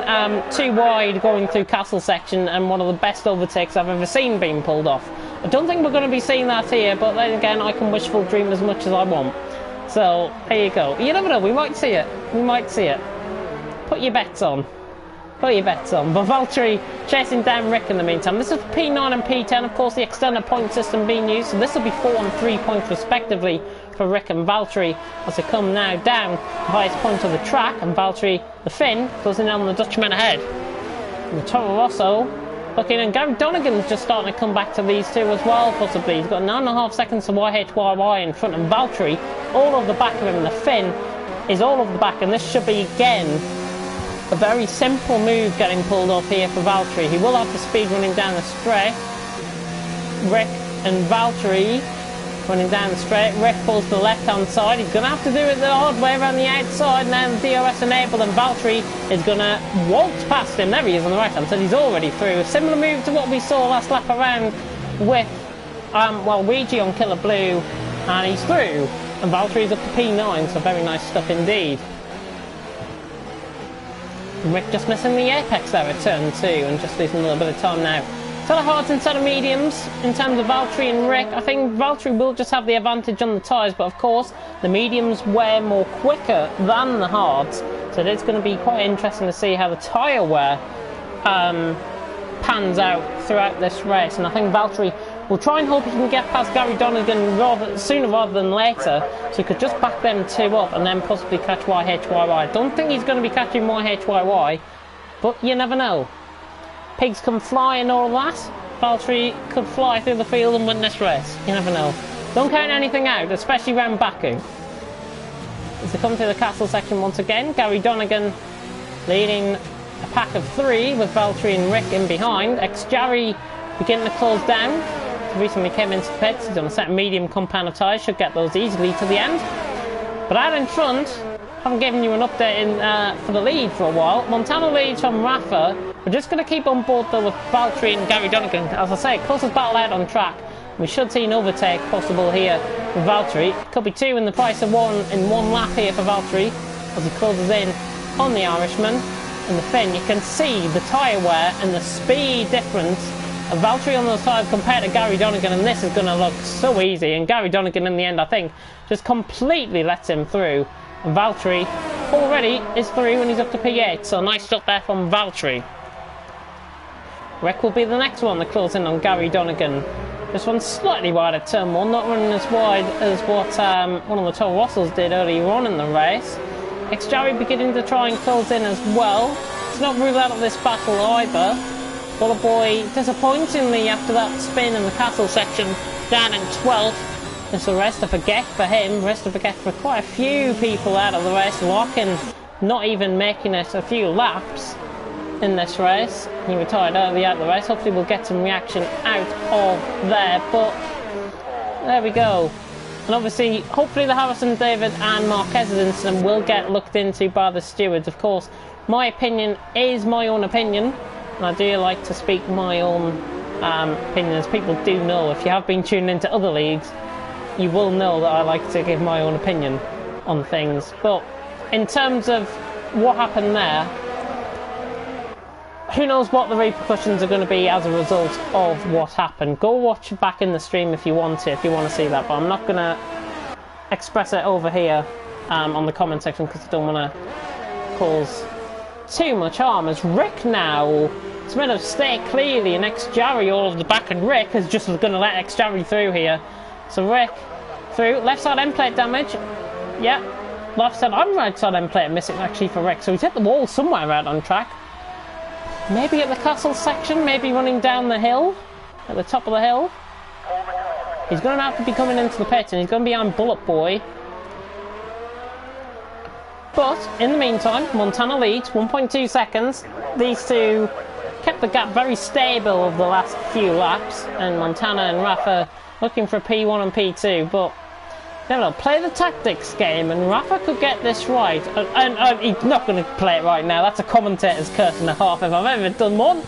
A: 2 wide going through Castle section and one of the best overtakes I've ever seen being pulled off. I don't think we're going to be seeing that here, but then again, I can wishful dream as much as I want. So, there you go. You never know, we might see it. We might see it. Put your bets on. Put your bets on. But Valtteri chasing down Rick in the meantime. This is P9 and P10, of course, the extended point system being used. So this will be 4 and 3 points respectively for Rick and Valtteri as they come now down the highest point of the track. And Valtteri, the Finn, closing in on the Dutchman ahead. And the Toro Rosso looking, and Gary Donegan's just starting to come back to these two as well, possibly. He's got 9.5 seconds to YHYY in front of Valtteri, all over the back of him. The Finn is all over the back, and this should be again a very simple move getting pulled off here for Valtteri. He will have the speed running down the straight. Rick and Valtteri running down the straight. Rick pulls to the left-hand side. He's going to have to do it the hard way around the outside. Now the DRS enabled, and Valtteri is going to waltz past him. There he is on the right-hand side. He's already through. A similar move to what we saw last lap around with, Luigi on Killer Blue. And he's through. And Valtteri's up to P9, so very nice stuff indeed. Rick just missing the apex there at turn 2 and just losing a little bit of time now. Set of hards instead of mediums in terms of Valtteri and Rick. I think Valtteri will just have the advantage on the tyres, but of course the mediums wear more quicker than the hards, so it's going to be quite interesting to see how the tyre wear pans out throughout this race. And I think Valtteri will try and hope he can get past Gary Donegan sooner rather than later, so he could just back them 2 up and then possibly catch YHYY. I don't think he's going to be catching YHYY, but you never know. Pigs can fly and all that. Valtteri could fly through the field and win this race. You never know. Don't count anything out, especially around Baku. as they come through the castle section once again. Gary Donegan leading a pack of 3 with Valtteri and Rick in behind. Ex-Jarry beginning to close down. He recently came into the pits. He's on a set of medium compound of tyres. Should get those easily to the end. But out in front, haven't given you an update for the lead for a while. Montana leads from Rafa. We're just going to keep on board though with Valtteri and Gary Donegan. As I say, closest battle out on track. We should see an overtake possible here with Valtteri. Could be 2 in the price of 1 in 1 lap here for Valtteri as he closes in on the Irishman. In the Finn, you can see the tyre wear and the speed difference of Valtteri on those tyres compared to Gary Donegan, and this is going to look so easy. And Gary Donegan in the end, I think, just completely lets him through. And Valtteri already is through and he's up to P8, so nice shot there from Valtteri. Rick will be the next one to close in on Gary Donegan. This one's slightly wide at turn 1, not running as wide as what one of the Toro Rossos did earlier on in the race. Ex-Jarry beginning to try and close in as well. It's not ruled out of this battle either. Bullet Boy, disappointingly after that spin in the castle section, down in 12th. It's a rest to forget for him, rest to forget for quite a few people out of the race. Larkin not even making it a few laps in this race. He retired early out of the race. Hopefully we'll get some reaction out of there, but there we go. And obviously, hopefully the Harrison David and Marquez's incident will get looked into by the stewards. Of course, my opinion is my own opinion, and I do like to speak my own opinions. People do know, if you have been tuning into other leagues, you will know that I like to give my own opinion on things. But in terms of what happened there, who knows what the repercussions are going to be as a result of what happened. Go watch it back in the stream if you want to see that, but I'm not going to express it over here on the comment section because I don't want to cause too much harm. As Rick now is meant to stay clearly, and Ex-Jarry all over the back, and Rick is just going to let Ex-Jarry through here. So Rick through, left side end plate damage, yeah, left side and right side end plate missing actually for Rick, so he's hit the wall somewhere out on track. Maybe at the castle section, maybe running down the hill, at the top of the hill. He's going to have to be coming into the pit, and he's going to be on Bullet Boy. But, in the meantime, Montana leads, 1.2 seconds. These two kept the gap very stable over the last few laps, and Montana and Rafa looking for P1 and P2, but never know, play the tactics game, and Rafa could get this right. And he's not going to play it right now. That's a commentator's curse and a half if I've ever done one.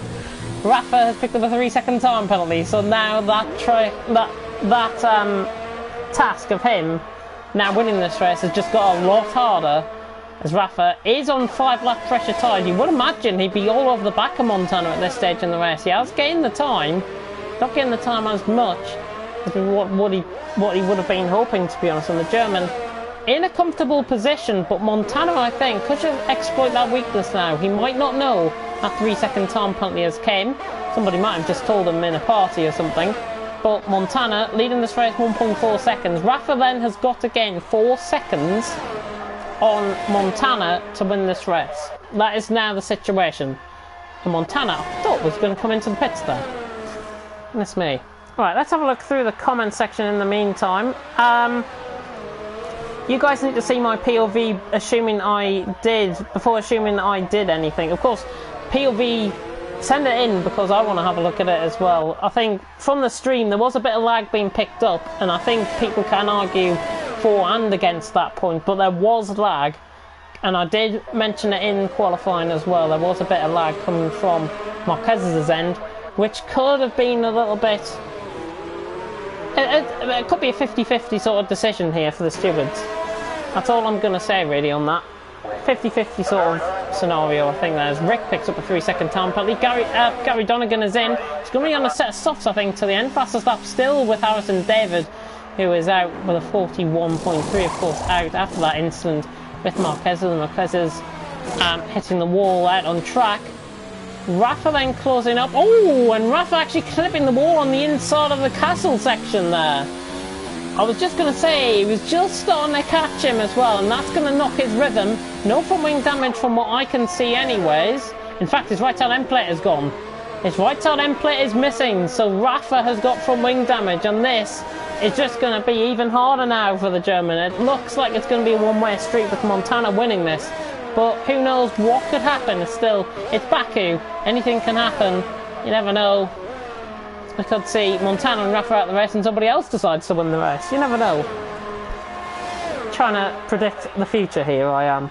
A: Rafa has picked up a 3-second time penalty, so now that task of him now winning this race has just got a lot harder, as Rafa is on 5-lap pressure tide. You would imagine he'd be all over the back of Montana at this stage in the race. He has gained the time, not getting the time as much as what he would have been hoping, to be honest. And the German in a comfortable position, but Montana, I think, could just exploit that weakness now. He might not know that 3-second time penalty has came. Somebody might have just told him in a party or something. But Montana leading this race 1.4 seconds. Rafa then has got to gain 4 seconds on Montana to win this race. That is now the situation. And Montana, I thought, was going to come into the pits there. That's me. Right, let's have a look through the comment section in the meantime. You guys need to see my POV before assuming I did anything. Of course, POV, send it in because I want to have a look at it as well. I think from the stream there was a bit of lag being picked up, and I think people can argue for and against that point, but there was lag, and I did mention it in qualifying as well. There was a bit of lag coming from Marquez's end, which could have been a little bit... It could be a 50-50 sort of decision here for the stewards. That's all I'm going to say really on that. 50-50 sort of scenario, I think there's. Rick picks up a 3-second time penalty. Gary Donegan is in. He's going to be on a set of softs, I think, to the end. Fastest lap still with Harrison David, who is out with a 41.3, of course, out after that incident with Marquez. And Marquez is hitting the wall out on track. Rafa then closing up. Oh, and Rafa actually clipping the wall on the inside of the castle section there. I was just going to say, he was just starting to catch him as well, and that's going to knock his rhythm. No front wing damage from what I can see anyways. In fact, his right-hand end plate is gone. His right tail end plate is missing, so Rafa has got front wing damage, and this is just going to be even harder now for the German. It looks like it's going to be a one-way street with Montana winning this, but who knows what could happen. It's Baku. Anything can happen. You never know. We could see Montana and Rafa out the race and somebody else decides to win the race. You never know. Trying to predict the future here, I am.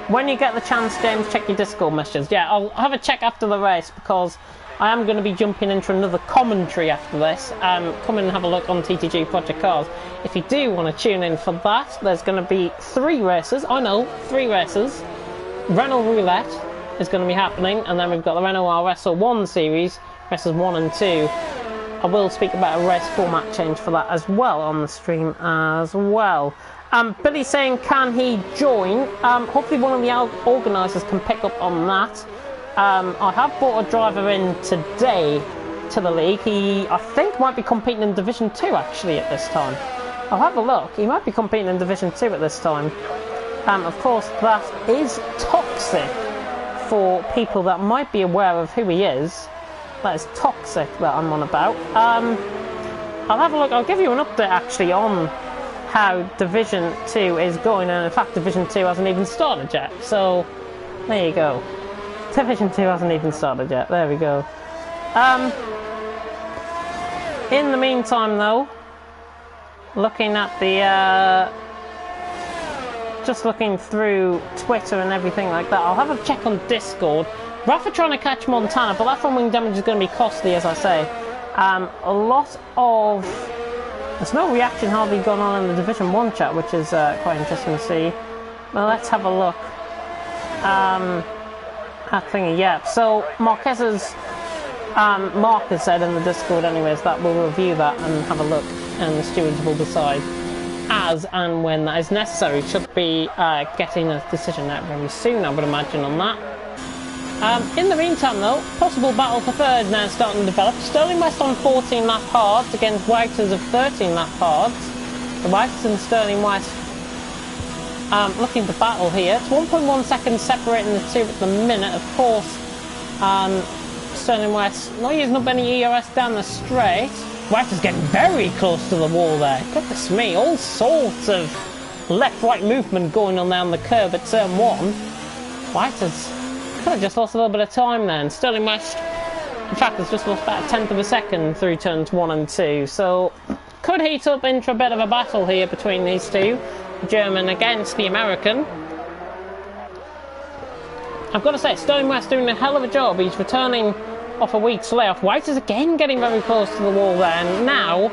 A: When you get the chance, James, check your Discord messages. Yeah, I'll have a check after the race because I am going to be jumping into another commentary after this. Come in and have a look on TTG Project Cars. If you do want to tune in for that, there's going to be 3 races. I know, 3 races. Renault Roulette is going to be happening, and then we've got the Renault RSL 1 series, races 1 and 2. I will speak about a race format change for that as well on the stream as well. Billy's saying, can he join? Hopefully one of the organisers can pick up on that. I have brought a driver in today to the league. He, I think, might be competing in Division 2 actually at this time. I'll have a look. He might be competing in Division 2 at this time. Of course, that is Toxic for people that might be aware of who he is. That is Toxic that I'm on about. I'll have a look. I'll give you an update actually on how Division 2 is going, and in fact Division 2 hasn't even started yet, so there you go. Division 2 hasn't even started yet, there we go. In the meantime though, looking at the just looking through Twitter and everything like that, I'll have a check on Discord. Rafa trying to catch Montana, but that front wing damage is going to be costly, as I say. A lot of... There's no reaction hardly gone on in the Division 1 chat, which is quite interesting to see. Well, let's have a look. At thingy, yeah. So, Marquez's... Mark has said in the Discord anyways that we'll review that and have a look, and the stewards will decide as and when that is necessary. Should be getting a decision out very soon, I would imagine, on that. In the meantime though, possible battle for third now starting to develop. Sterling West on 14 lap hards against Wouters of 13 lap hards. The Wouters and Sterling West looking to battle here. It's 1.1 seconds separating the two at the minute. Of course, Sterling West not using up any ERS down the straight. Wouters getting very close to the wall there. Goodness me, all sorts of left-right movement going on down the curve at turn 1. Wouters could have just lost a little bit of time then. Sterling West, in fact, has just lost about a tenth of a second through turns 1 and 2. So, could heat up into a bit of a battle here between these two. The German against the American. I've got to say, Sterling West doing a hell of a job. He's returning off a week's layoff. White is again getting very close to the wall there. And now,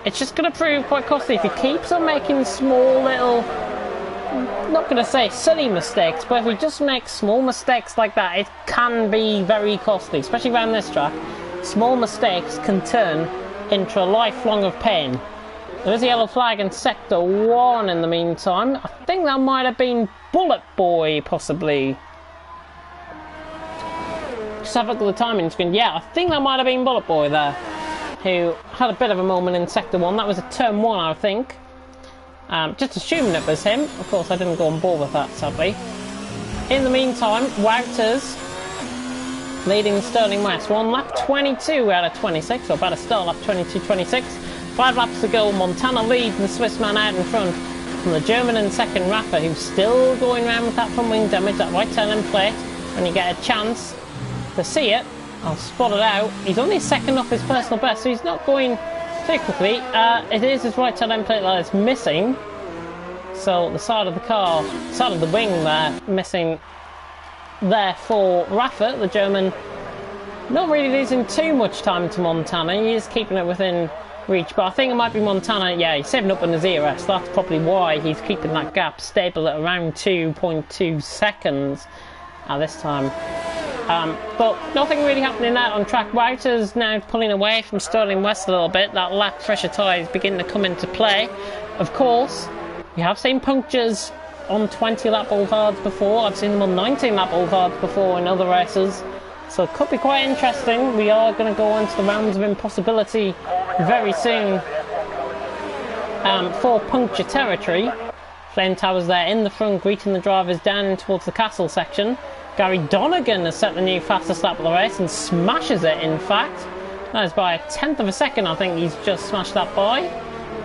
A: it's just going to prove quite costly if he keeps on making small little... not going to say silly mistakes, but if we just make small mistakes like that, it can be very costly, especially around this track. Small mistakes can turn into a lifelong of pain. There is a yellow flag in Sector 1 in the meantime. I think that might have been Bullet Boy, possibly. Just have a look at the timing screen. Yeah, I think that might have been Bullet Boy there, who had a bit of a moment in Sector 1. That was a turn 1, I think. Just assuming it was him. Of course, I didn't go on board with that, sadly. In the meantime, Wouters leading Sterling West. We're on lap 22 out of 26, so about to start lap 22-26. 5 laps to go. Montana leads the Swiss man out in front from the German in second, Rafa, who's still going around with that front wing damage, that right turn and plate. When you get a chance to see it, I'll spot it out. He's only second off his personal best, so he's not going too quickly. It is his right turn end plate that is missing. So the side of the car, side of the wing there, missing there for Rafa, the German. Not really losing too much time to Montana. He is keeping it within reach, but I think it might be Montana. Yeah, he's saving up on his ERS. That's probably why he's keeping that gap stable at around 2.2 seconds at this time. But nothing really happening out on track. Wouters now pulling away from Sterling West a little bit. That lap pressure tyre is beginning to come into play. Of course, we have seen punctures on 20 lap Ulthards before. I've seen them on 19 lap Ulthards before in other races. So it could be quite interesting. We are going to go into the rounds of impossibility very soon for puncture territory. Flame Towers there in the front, greeting the drivers down towards the castle section. Gary Donegan has set the new fastest lap of the race and smashes it, in fact. That is by a 1/10 of a second, I think he's just smashed that by,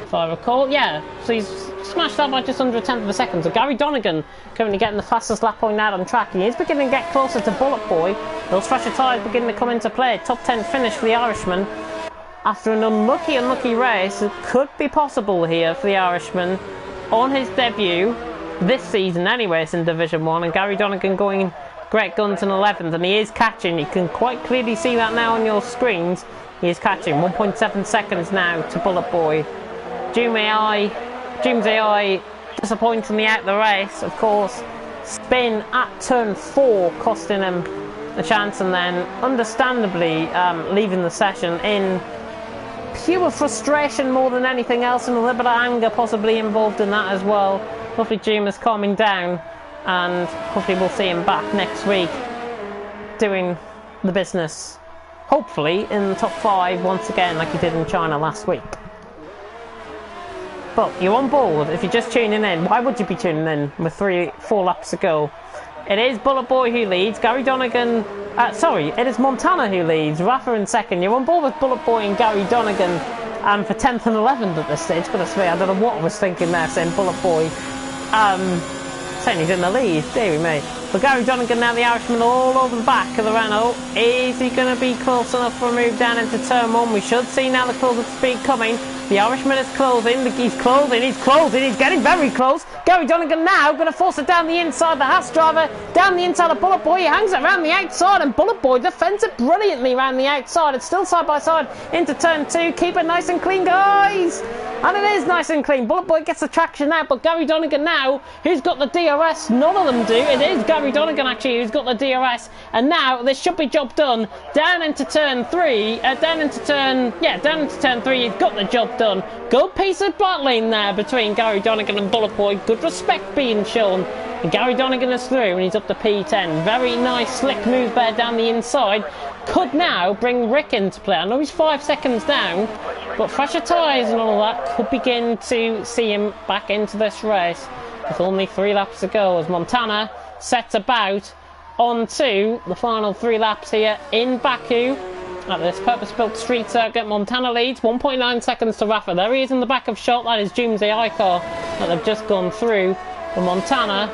A: if I recall. Yeah, so he's smashed that by just under a 1/10 of a second. So Gary Donegan currently getting the fastest lap point out on track. He is beginning to get closer to Bullet Boy. Those fresher tyres beginning to come into play. Top 10 finish for the Irishman. After an unlucky race, it could be possible here for the Irishman on his debut this season anyways in Division 1. And Gary Donegan going great guns in 11th, and he is catching. You can quite clearly see that now on your screens. He is catching 1.7 seconds now to Bullet Boy. James AI disappointingly out the race, of course. Spin at turn 4 costing him a chance, and then understandably leaving the session in pure frustration more than anything else, and a little bit of anger possibly involved in that as well. Hopefully Jim is calming down, and hopefully we'll see him back next week doing the business, hopefully in the top 5 once again like he did in China last week. But you're on board if you're just tuning in. Why would you be tuning in with 4 laps to go? It is Bullet Boy who leads. Gary Donegan, it is Montana who leads. Rafa in second. You're on board with Bullet Boy and Gary Donegan for 10th and 11th at this stage. Goodness me, I don't know what I was thinking there saying Bullet Boy. Saying he's in the lead, dearie me. But Gary Donegan now, the Irishman, all over the back of the Renault. Is he going to be close enough for a move down into turn 1? We should see now the close-up speed coming. The Irishman is closing, he's getting very close. Gary Donegan now going to force it down the inside, the Haas driver, down the inside of Bullet Boy. He hangs it around the outside, and Bullet Boy defends it brilliantly around the outside. It's still side by side into turn 2. Keep it nice and clean, guys. And it is nice and clean. Bullet Boy gets the traction out, but Gary Donegan now, who's got the DRS? None of them do. It is Gary Donegan actually who's got the DRS, and now this should be job done. Down into turn 3, down into turn 3, he's got the job done. Good piece of battling there between Gary Donegan and Bullet Boy. Good respect being shown. And Gary Donegan is through, and he's up to P10. Very nice slick move there down the inside. Could now bring Rick into play. I know he's 5 seconds down, but fresher tyres and all that could begin to see him back into this race with only 3 laps to go as Montana sets about onto the final 3 laps here in Baku at this purpose-built street circuit. Montana leads 1.9 seconds to Rafa. There he is in the back of shot. That is James AI car that they've just gone through. But Montana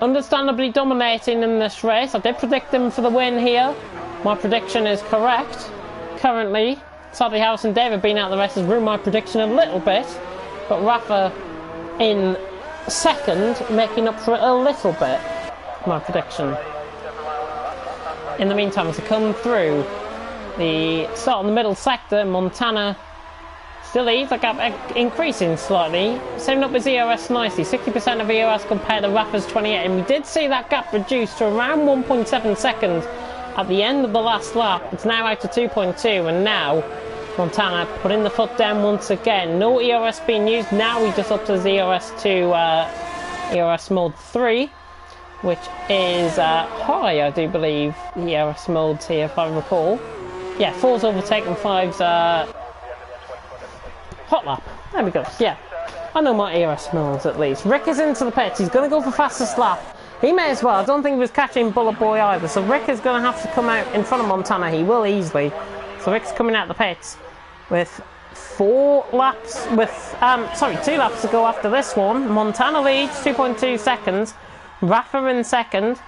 A: understandably dominating in this race. I did predict him for the win here. My prediction is correct currently. Sadly, Harrison David being out of the race has ruined my prediction a little bit, but Rafa in second, making up for it a little bit, my prediction. In the meantime, as I come through the start in the middle sector, Montana still leads, the gap increasing slightly, saving up his ERS nicely, 60% of ERS compared to Rafa's 28, and we did see that gap reduced to around 1.7 seconds at the end of the last lap. It's now out to 2.2, and now Montana putting the foot down once again. No ERS being used. Now we just up to his ERS to ERS mode 3, which is high, I do believe, the ERS modes here, if I recall. Yeah, 4's overtaken, 5's hot lap. There we go. Yeah, I know my ERS modes at least. Rick is into the pits. He's going to go for fastest lap. He may as well. I don't think he was catching Bullet Boy either. So Rick is going to have to come out in front of Montana. He will easily. So Rick's coming out the pits with 2 laps to go after this one. Montana leads 2.2 seconds. Rafa in second.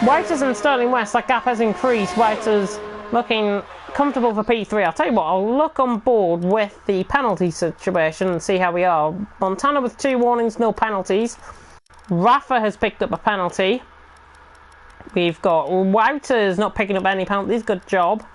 A: Wouters and Sterling West, that gap has increased. Wouters looking comfortable for P3. I'll tell you what, I'll look on board with the penalty situation and see how we are. Montana with 2 warnings, no penalties. Rafa has picked up a penalty. We've got Wouters not picking up any penalties, good job.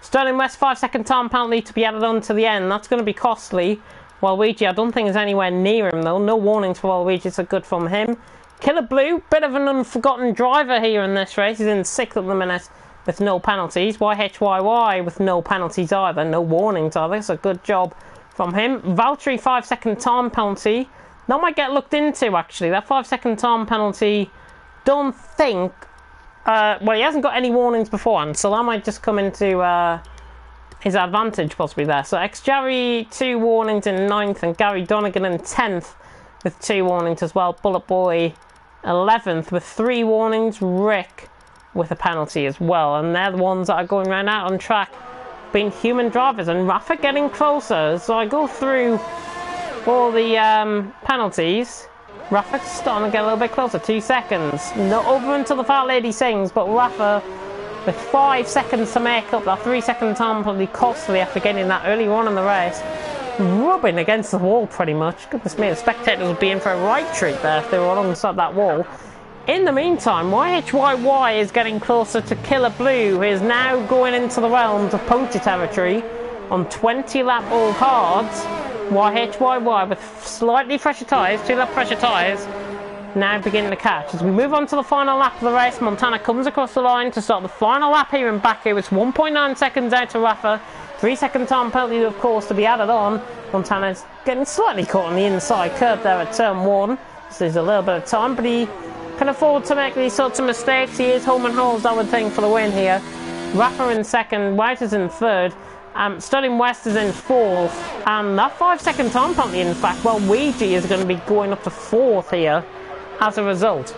A: Sterling West 5-second time penalty to be added on to the end. That's going to be costly. Waluigi, I don't think is anywhere near him though. No warnings for Waluigi, so good from him. Killer Blue, bit of an unforgotten driver here in this race. He's in 6th at the minute with no penalties. YHYY with no penalties either, no warnings either, so good job from him. Valtteri 5-second time penalty. That might get looked into actually. That 5-second time penalty, don't think... well, he hasn't got any warnings beforehand, so that might just come into his advantage possibly there. So X-Jarry 2 warnings in 9th, and Gary Donegan in 10th with 2 warnings as well. Bullet Boy 11th with 3 warnings. Rick with a penalty as well. And they're the ones that are going round out on track, being human drivers. And Rafa getting closer. So I go through all the penalties. Rafa's starting to get a little bit closer. 2 seconds. Not over until the fat lady sings, but Rafa with 5 seconds to make up that 3-second time, probably costly after getting that early on in the race. Rubbing against the wall pretty much. Goodness me, the spectators would be in for a right treat there if they were alongside that wall. In the meantime, YHYY is getting closer to Killer Blue, who is now going into the realms of poacher territory on 20-lap all cards. YHYY with slightly fresher tyres, 2-lap fresher tyres, now beginning to catch. As we move on to the final lap of the race, Montana comes across the line to start the final lap here in Baku. It's 1.9 seconds out to Rafa. 3-second time penalty, of course, to be added on. Montana's getting slightly caught on the inside curb there at turn 1. So there's a little bit of time, but he can afford to make these sorts of mistakes. He is home and holds, I would think, for the win here. Rafa in second, White is in third. Sterling West is in 4th, and that 5-second time penalty, in fact, well, Ouija is going to be going up to 4th here as a result.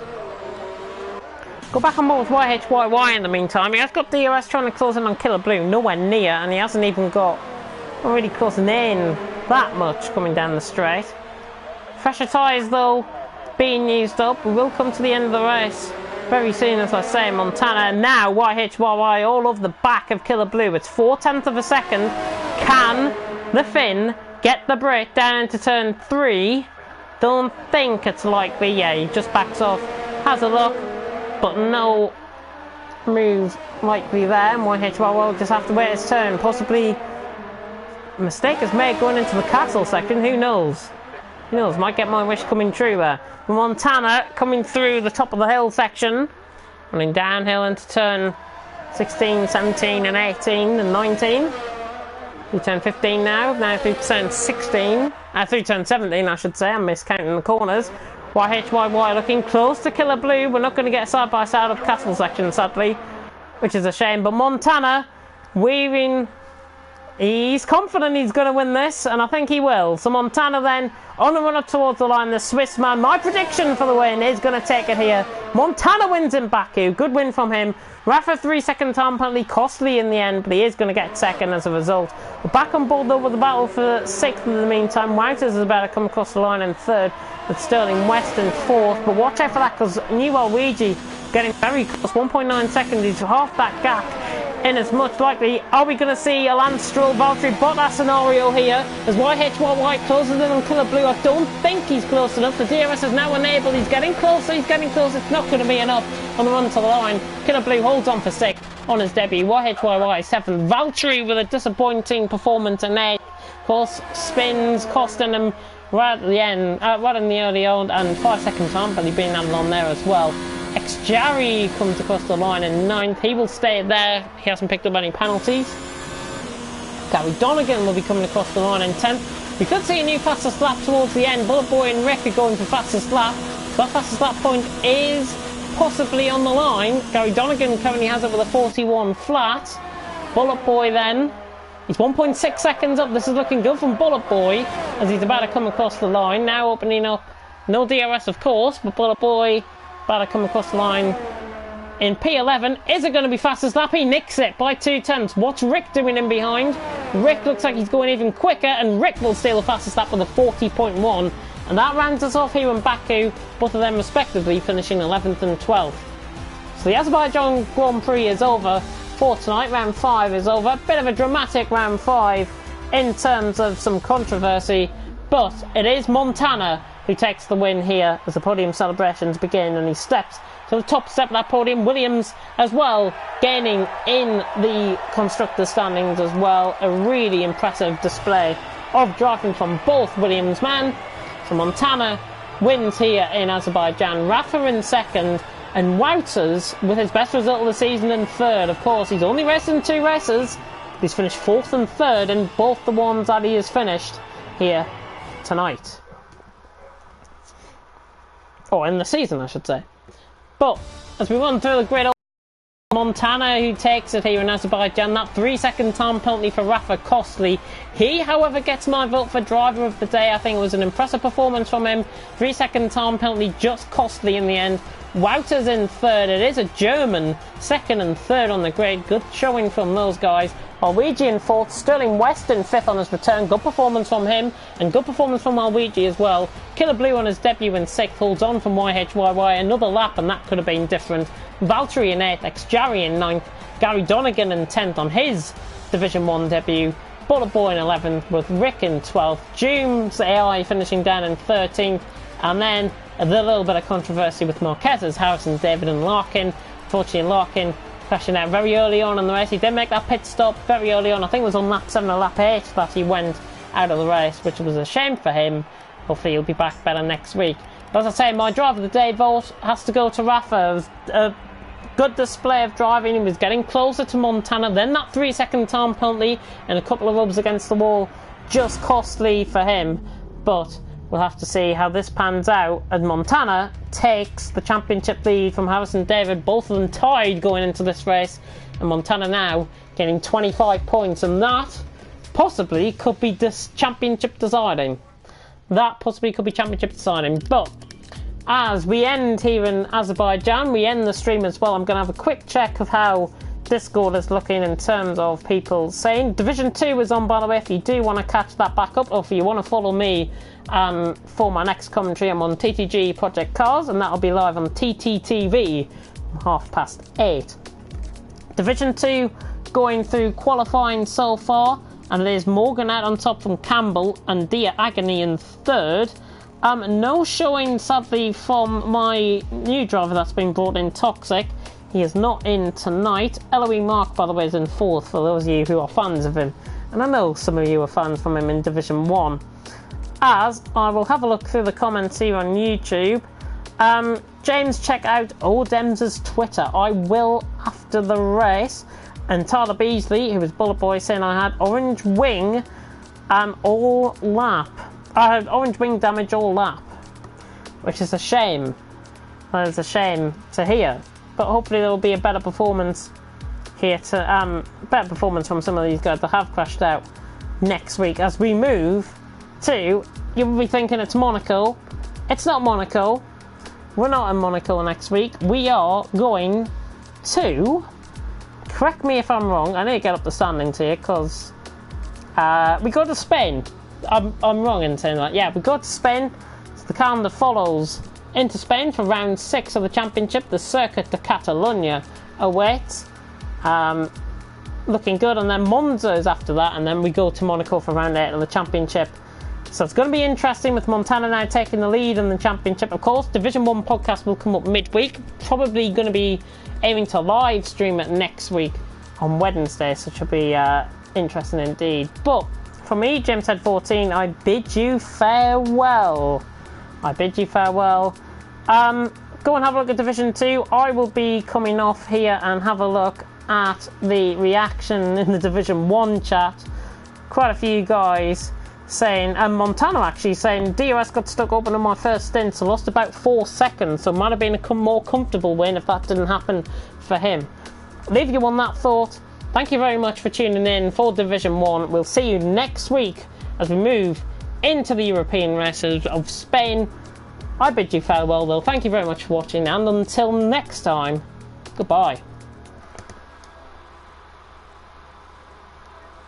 A: Go back on board with YHYY in the meantime. He has got DRS trying to close in on Killer Blue, nowhere near, and he hasn't even got really closing in that much coming down the straight. Fresher tyres, though, being used up. We will come to the end of the race very soon, as I say. Montana now, YHYY all over the back of Killer Blue. It's 0.4 of a second. Can the Finn get the break down into turn 3? Don't think it's likely. Yeah, he just backs off, has a look, but no move likely there. YHYY will just have to wait his turn. Possibly a mistake is made going into the castle section. Who knows? Who knows? Might get my wish coming true there. Montana coming through the top of the hill section, running downhill into turn 16, 17 and 18 and 19. Through turn 15 now through turn 16, through turn 17 I should say, I'm miscounting the corners. YHYY looking close to Killer Blue. We're not going to get side by side of castle section sadly, which is a shame, but Montana weaving. He's confident he's going to win this, and I think he will. So Montana then on the run up towards the line, the Swiss man. My prediction for the win is going to take it here. Montana wins in Baku. Good win from him. Rafa 3-second time penalty, costly in the end, but he is going to get second as a result. We're back on board though with the battle for 6th in the meantime. Wouters is about to come across the line in 3rd, with Sterling West in 4th. But watch out for that, because Newell Ouija getting very close. 1.9 seconds, he's half that gap. In as much likely, are we going to see a Lance Stroll Valtteri Bottas scenario here as YHYY closes in on Killer Blue? I don't think he's close enough. The DRS is now enabled. He's getting closer. It's not going to be enough on the run to the line. Killer Blue holds on for 6th on his debut. YHYY 7th. Valtteri with a disappointing performance in 8th. Of course, spins costing him right at the end, right in the early on, and 5-second time penalty being added on there as well. Ex-Jarry comes across the line in 9th. He will stay there. He hasn't picked up any penalties. Gary Donegan will be coming across the line in 10th. We could see a new fastest lap towards the end. Bullet Boy and Rick are going for fastest lap. That fastest lap point is possibly on the line. Gary Donegan currently has it with a 41 flat. Bullet Boy then, he's 1.6 seconds up. This is looking good from Bullet Boy as he's about to come across the line. Now opening up, no DRS of course, but Bullet Boy about to come across the line in P11. Is it going to be fastest lap? He nicks it by 2/10. What's Rick doing in behind? Rick looks like he's going even quicker, and Rick will steal the fastest lap with a 40.1. And that rounds us off here in Baku, both of them respectively finishing 11th and 12th. So the Azerbaijan Grand Prix is over for tonight. Round 5 is over. A bit of a dramatic round 5 in terms of some controversy, but it is Montana who takes the win here as the podium celebrations begin, and he steps to the top step of that podium. Williams as well gaining in the constructors standings as well. A really impressive display of driving from both Williams men. So Montana wins here in Azerbaijan. Rafa in 2nd, and Wouters with his best result of the season in 3rd. Of course, he's only raced in 2 races. He's finished 4th and 3rd in both the ones that he has finished here tonight. Or in the season, I should say. But as we run through the grid, Montana who takes it here in Azerbaijan. That 3-second time penalty for Rafa costly. He, however, gets my vote for driver of the day. I think it was an impressive performance from him. 3-second time penalty, just costly in the end. Wouters in third. It is a German second and third on the grid. Good showing from those guys. Alweigi in fourth. Sterling West in fifth on his return. Good performance from him, and good performance from Alweigi as well. Killer Blue on his debut in sixth. Holds on from YHYY. Another lap, and that could have been different. Valtteri in eighth. Xjari in ninth. Gary Donegan in 10th on his Division 1 debut. Bullet Boy in 11th, with Rick in 12th. Dooms AI finishing down in 13th. And then a little bit of controversy with Marquez's, Harrison, David and Larkin. Unfortunately, Larkin crashing out very early on in the race. He did make that pit stop very early on. I think it was on lap 7 or lap 8 that he went out of the race, which was a shame for him. Hopefully he'll be back better next week. But as I say, my driver of the day vote has to go to Rafa. It was a good display of driving. He was getting closer to Montana. Then that 3-second time penalty and a couple of rubs against the wall, just costly for him. But we'll have to see how this pans out as Montana takes the championship lead from Harrison David. Both of them tied going into this race, and Montana now getting 25 points, and that possibly could be championship deciding. That possibly could be championship deciding. But as we end here in Azerbaijan, we end the stream as well. I'm going to have a quick check of how Discord is looking in terms of people saying. Division 2 is on, by the way, if you do want to catch that back up, or if you want to follow me for my next commentary. I'm on TTG Project Cars, and that'll be live on TTTV 8:30. Division 2 going through qualifying so far, and it is Morgan out on top from Campbell and Dia Agony in third. No showing, sadly, from my new driver that's been brought in, Toxic. He is not in tonight. Eloise Mark, by the way, is in fourth, for those of you who are fans of him. And I know some of you are fans from him in Division 1. As I will have a look through the comments here on YouTube. James, check out Odems' Twitter. I will after the race. And Tyler Beasley, who was Bullet Boy, saying I had orange wing all lap. I had orange wing damage all lap, which is a shame. That is a shame to hear. But hopefully there will be a better performance here better performance from some of these guys that have crashed out next week as we move to, you'll be thinking it's Monaco. It's not Monaco. We're not in Monaco next week. We are going to, correct me if I'm wrong, I need to get up the standings here because we go to Spain. I'm wrong in saying that. Yeah, we go to Spain. So the calendar follows into Spain for round 6 of the championship. The Circuit de Catalunya awaits. Looking good, and then Monza is after that, and then we go to Monaco for round 8 of the championship. So it's going to be interesting with Montana now taking the lead in the championship. Of course, Division 1 podcast will come up midweek. Probably going to be aiming to live stream it next week on Wednesday, so it should be interesting indeed. But for me, James Head 14, I bid you farewell. I bid you farewell. Go and have a look at Division 2. I will be coming off here and have a look at the reaction in the Division 1 chat. Quite a few guys saying, and Montana actually saying, DRS got stuck open in my first stint, so lost about 4 seconds, so it might have been a more comfortable win if that didn't happen for him. Leave you on that thought. Thank you very much for tuning in for Division 1. We'll see you next week as we move into the European races of Spain. I bid you farewell though. Thank you very much for watching, and until next time, goodbye.